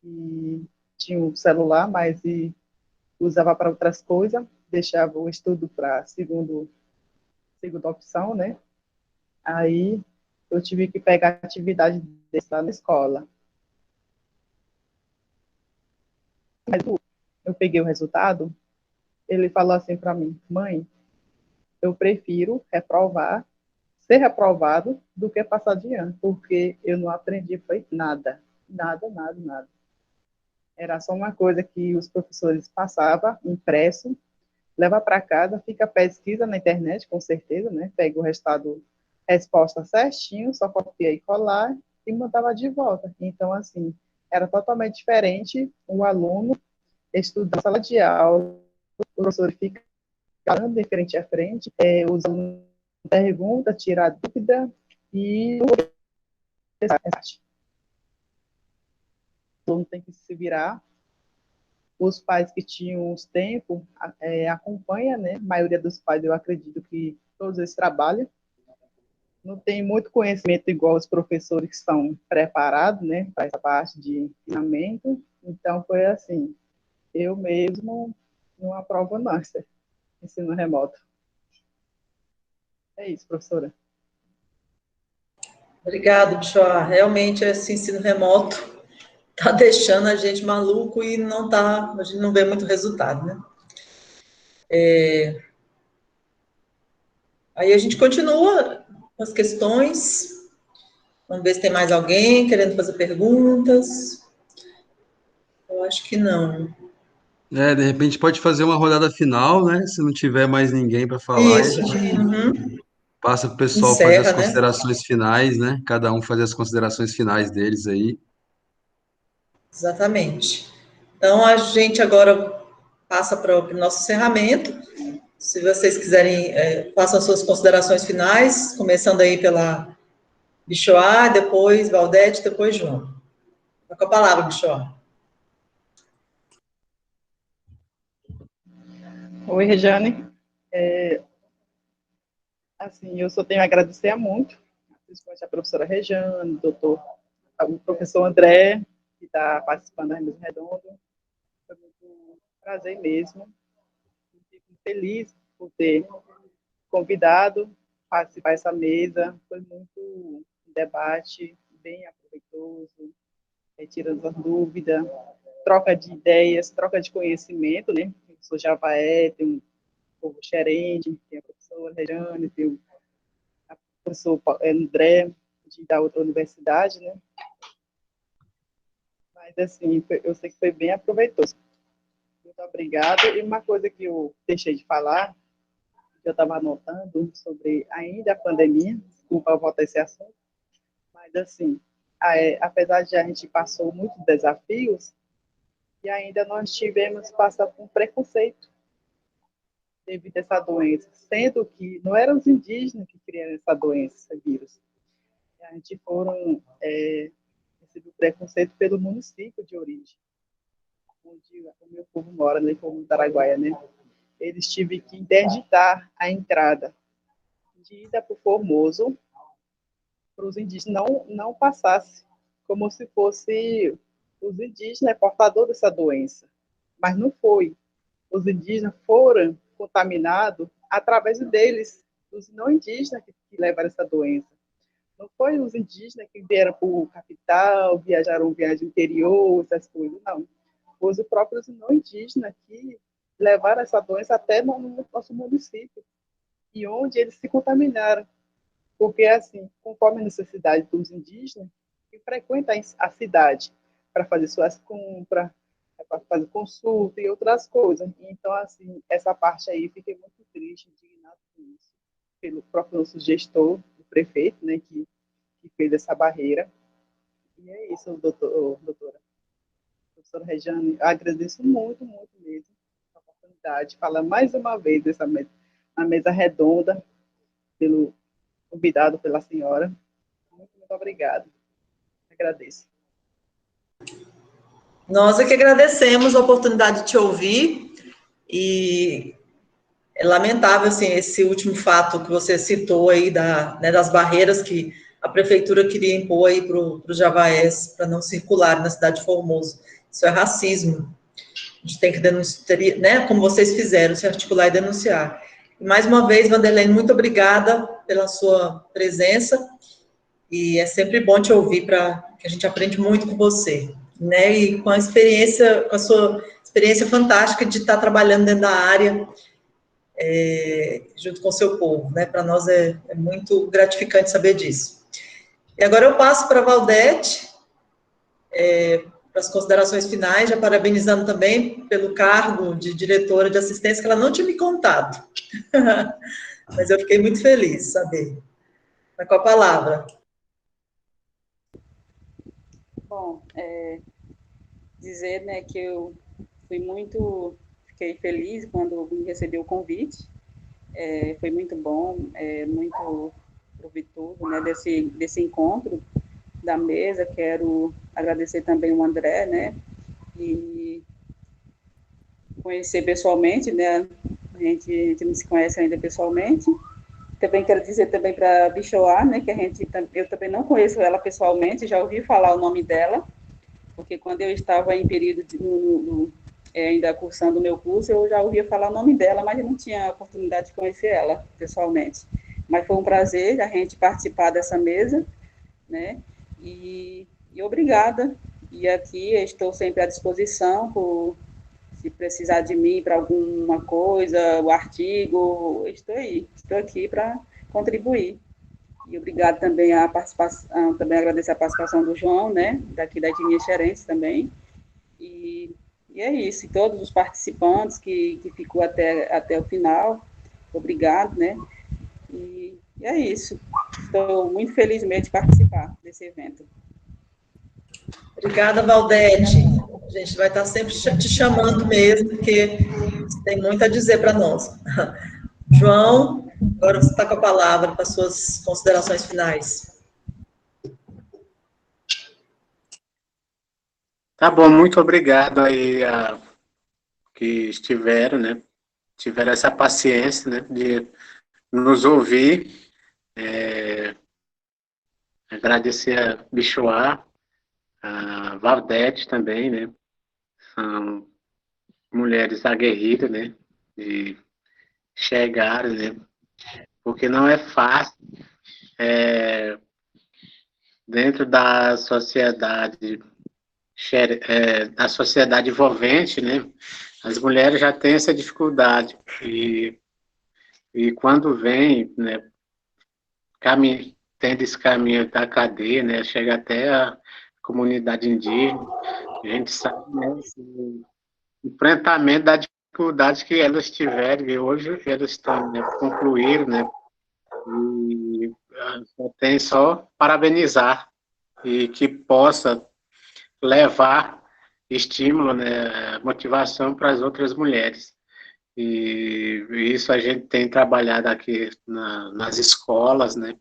e tinha um celular, mas usava para outras coisas, deixava o estudo para segunda opção, né? Aí eu tive que pegar a atividade desse lá na escola. Mas eu peguei o resultado, ele falou assim para mim: mãe, eu prefiro ser reprovado do que passar de ano, porque eu não aprendi foi nada. Era só uma coisa que os professores passavam, impresso, leva para casa, fica pesquisa na internet, com certeza, né? Pega o resultado, resposta certinho, só copia e colar e mandava de volta. Então, assim, era totalmente diferente o aluno estudar na sala de aula, o professor fica falando de frente a frente, os alunos perguntam, tirar dúvida e o aluno tem que se virar. Os pais que tinham os tempos acompanham, né? A maioria dos pais, eu acredito que todos eles trabalham. Não tem muito conhecimento igual os professores que estão preparados, né? Para essa parte de ensinamento. Então, foi assim. Eu mesmo não aprovo não, ensino remoto. É isso, professora. Obrigada, Bichoá. Realmente, esse ensino remoto está deixando a gente maluco e a gente não vê muito resultado, né? Aí a gente continua com as questões. Vamos ver se tem mais alguém querendo fazer perguntas. Eu acho que não. De repente pode fazer uma rodada final, né? Se não tiver mais ninguém para falar, e a Isso. gente Uhum. passa para o pessoal fazer as Encerra, né? considerações finais, né? Cada um fazer as considerações finais deles aí. Exatamente. Então, a gente agora passa para o nosso encerramento. Se vocês quiserem, façam as suas considerações finais, começando aí pela Bichoá, depois Valdete, depois João. Tá com a palavra, Bichoá. Oi, Rejane. Assim, eu só tenho a agradecer a muito, principalmente a professora Rejane, o professor André, que está participando da mesa redonda. Foi muito um prazer mesmo. Fico feliz por ter convidado a participar dessa mesa. Foi muito um debate bem aproveitoso, tirando as dúvidas, troca de ideias, troca de conhecimento, né? Eu sou Javaé, tem um povo xerente, tem a professora Rejane, tem o professor André, da outra universidade, né? Mas, assim, eu sei que foi bem aproveitoso. Muito obrigada. E uma coisa que eu deixei de falar, que eu estava anotando sobre ainda a pandemia, desculpa eu voltar a esse assunto, mas, assim, apesar de a gente passou muitos desafios, e ainda nós tivemos que passar por um preconceito devido a essa doença, sendo que não eram os indígenas que criaram essa doença, esse vírus. A gente foram receber preconceito pelo município de origem, onde o meu povo mora, né, como do Araguaia, né? Eles tiveram que interditar a entrada de ida para o Formoso para os indígenas não passassem, como se fosse os indígenas portadores dessa doença. Mas não foi. Os indígenas foram contaminados através deles, dos não indígenas que levaram essa doença. Não foi os indígenas que vieram para o capital, viajaram viagem interior, essas coisas, não. Foi os próprios não indígenas que levaram essa doença até no nosso município, e onde eles se contaminaram. Porque, assim, conforme a necessidade dos indígenas, que frequentam a cidade para fazer suas compras, para fazer consulta e outras coisas. Então, assim, essa parte aí, fiquei muito triste, indignado com isso, pelo próprio nosso gestor, o prefeito, né, que fez essa barreira. E é isso, doutora. Professora Rejane, agradeço muito, muito mesmo a oportunidade de falar mais uma vez na mesa redonda, pelo convidado pela senhora. Muito, muito obrigada. Agradeço. Nós é que agradecemos a oportunidade de te ouvir e é lamentável, assim, esse último fato que você citou aí das barreiras que a prefeitura queria impor aí para os javaés, para não circular na cidade de Formoso. Isso é racismo. A gente tem que denunciar, né, como vocês fizeram, se articular e denunciar. E mais uma vez, Vanderlei, muito obrigada pela sua presença, e é sempre bom te ouvir, que a gente aprende muito com você, né, e com a sua experiência fantástica de estar trabalhando dentro da área, junto com o seu povo, né, para nós é muito gratificante saber disso. E agora eu passo para a Valdete, para as considerações finais, já parabenizando também pelo cargo de diretora de assistência, que ela não tinha me contado. Mas eu fiquei muito feliz de saber. Mas com a palavra. Bom, dizer, né, que eu fiquei feliz quando recebi o convite. Foi muito bom, muito proveitoso, né, desse encontro da mesa. Quero agradecer também o André, né, e conhecer pessoalmente, né, a gente não se conhece ainda pessoalmente. Também quero dizer também para a Bichoá, né, que eu também não conheço ela pessoalmente, já ouvi falar o nome dela, porque quando eu estava em período ainda cursando o meu curso, eu já ouvia falar o nome dela, mas eu não tinha a oportunidade de conhecer ela pessoalmente. Mas foi um prazer a gente participar dessa mesa, né? E obrigada. E aqui estou sempre à disposição, se precisar de mim para alguma coisa, o artigo, estou aqui para contribuir. E obrigado também também agradecer a participação do João, né, daqui da etnia xerense também, e E é isso, e todos os participantes que ficou até o final, obrigado, né? E é isso. Estou muito feliz mesmo de participar desse evento. Obrigada, Valdete. A gente vai estar sempre te chamando mesmo, porque você tem muito a dizer para nós. João, agora você está com a palavra para suas considerações finais. Tá bom, muito obrigado aí a que estiveram, né? Tiveram essa paciência, né? De nos ouvir. Agradecer a Bichoá, a Valdete também, né? São mulheres aguerridas, né? De chegar, né? Porque não é fácil dentro da sociedade envolvente, né? As mulheres já têm essa dificuldade e quando vem, né? Tendo esse caminho da cadeia, né? Chega até a comunidade indígena, a gente sabe, né? Esse enfrentamento da dificuldade que elas tiveram e hoje elas estão, né, concluíram, né? E tem só parabenizar e que possa levar estímulo, né, motivação para as outras mulheres. E isso a gente tem trabalhado aqui nas escolas, né,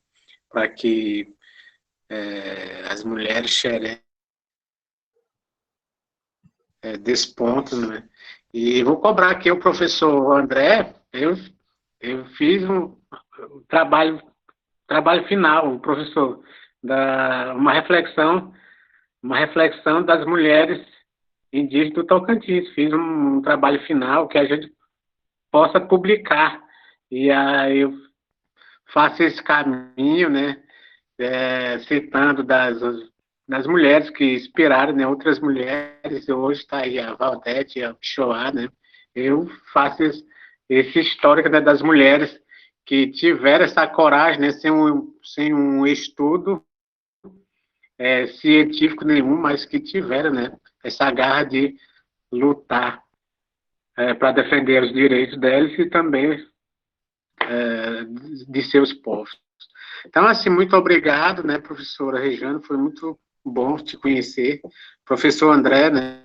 para que as mulheres cheguem despontam, né. E vou cobrar aqui o professor André, eu fiz um trabalho final, professor, uma reflexão das mulheres indígenas do Tocantins. Fiz um trabalho final que a gente possa publicar. E aí eu faço esse caminho, né, citando das mulheres que inspiraram, né, outras mulheres. Hoje está aí a Valdete, a Pichoá, né. Eu faço esse histórico, né, das mulheres que tiveram essa coragem, né, sem um estudo científico nenhum, mas que tiveram, né, essa garra de lutar para defender os direitos delas e também de seus povos. Então, assim, muito obrigado, né, professora Rejane, foi muito bom te conhecer. Professor André, né,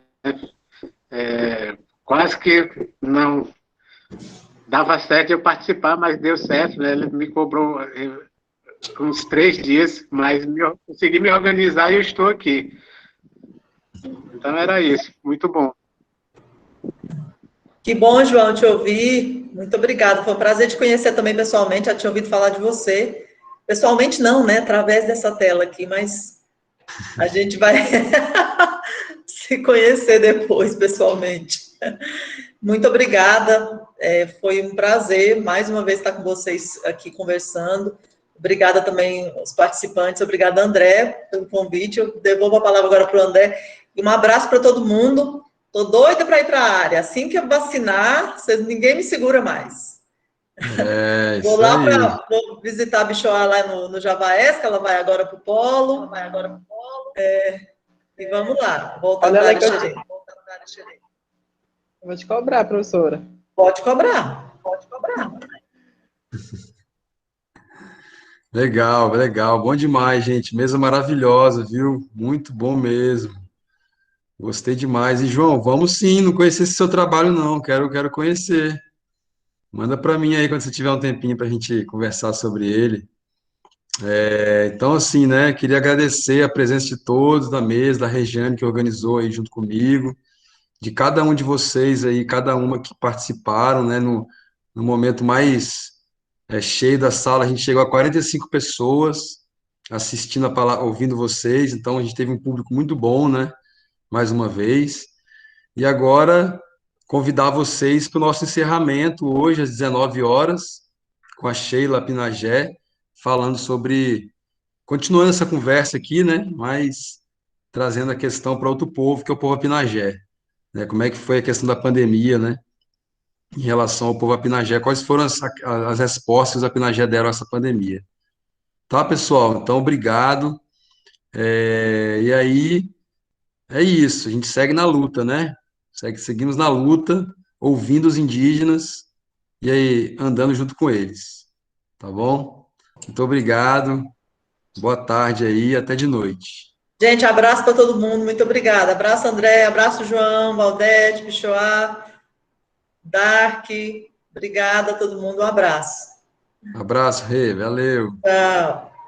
quase que não dava certo eu participar, mas deu certo, né, ele me cobrou uns 3 dias, mas consegui me organizar e eu estou aqui. Então era isso, muito bom. Que bom, João, te ouvir. Muito obrigada. Foi um prazer te conhecer também pessoalmente. Já tinha ouvido falar de você. Pessoalmente não, né? Através dessa tela aqui, mas a gente vai se conhecer depois, pessoalmente. Muito obrigada. Foi um prazer, mais uma vez, estar com vocês aqui conversando. Obrigada também aos participantes. Obrigada, André, pelo convite. Eu devolvo a palavra agora para o André. E um abraço para todo mundo. Tô doida para ir para a área. Assim que eu vacinar, ninguém me segura mais. Vou lá vou visitar a Bichoá lá no Javaés, que ela vai agora para o Polo. E vamos lá. Voltando da área Xerém. Vou te cobrar, professora. Pode cobrar. Pode cobrar. Legal, legal. Bom demais, gente. Mesa maravilhosa, viu? Muito bom mesmo. Gostei demais. E, João, vamos sim, não conhecer esse seu trabalho, não. Quero conhecer. Manda para mim aí quando você tiver um tempinho para a gente conversar sobre ele. Então, assim, né? Queria agradecer a presença de todos da mesa, da Regiane, que organizou aí junto comigo, de cada um de vocês aí, cada uma que participaram, né? No momento mais cheio da sala, a gente chegou a 45 pessoas assistindo ouvindo vocês, então a gente teve um público muito bom, né? Mais uma vez. E agora, convidar vocês para o nosso encerramento hoje, às 19 horas, com a Sheila Pinagé, falando sobre, continuando essa conversa aqui, né? Mas trazendo a questão para outro povo, que é o povo Apinagé, né? Como é que foi a questão da pandemia, né? Em relação ao povo Apinagé, quais foram as respostas que os Apinagé deram a essa pandemia. Tá, pessoal? Então, obrigado. E aí, é isso, a gente segue na luta, né? Seguimos na luta, ouvindo os indígenas e aí andando junto com eles. Tá bom? Muito obrigado. Boa tarde aí, até de noite. Gente, abraço para todo mundo, muito obrigada. Abraço, André, abraço, João, Valdete, Pichoá, Dark. Obrigada a todo mundo, um abraço. Abraço, Rê, valeu. Tchau.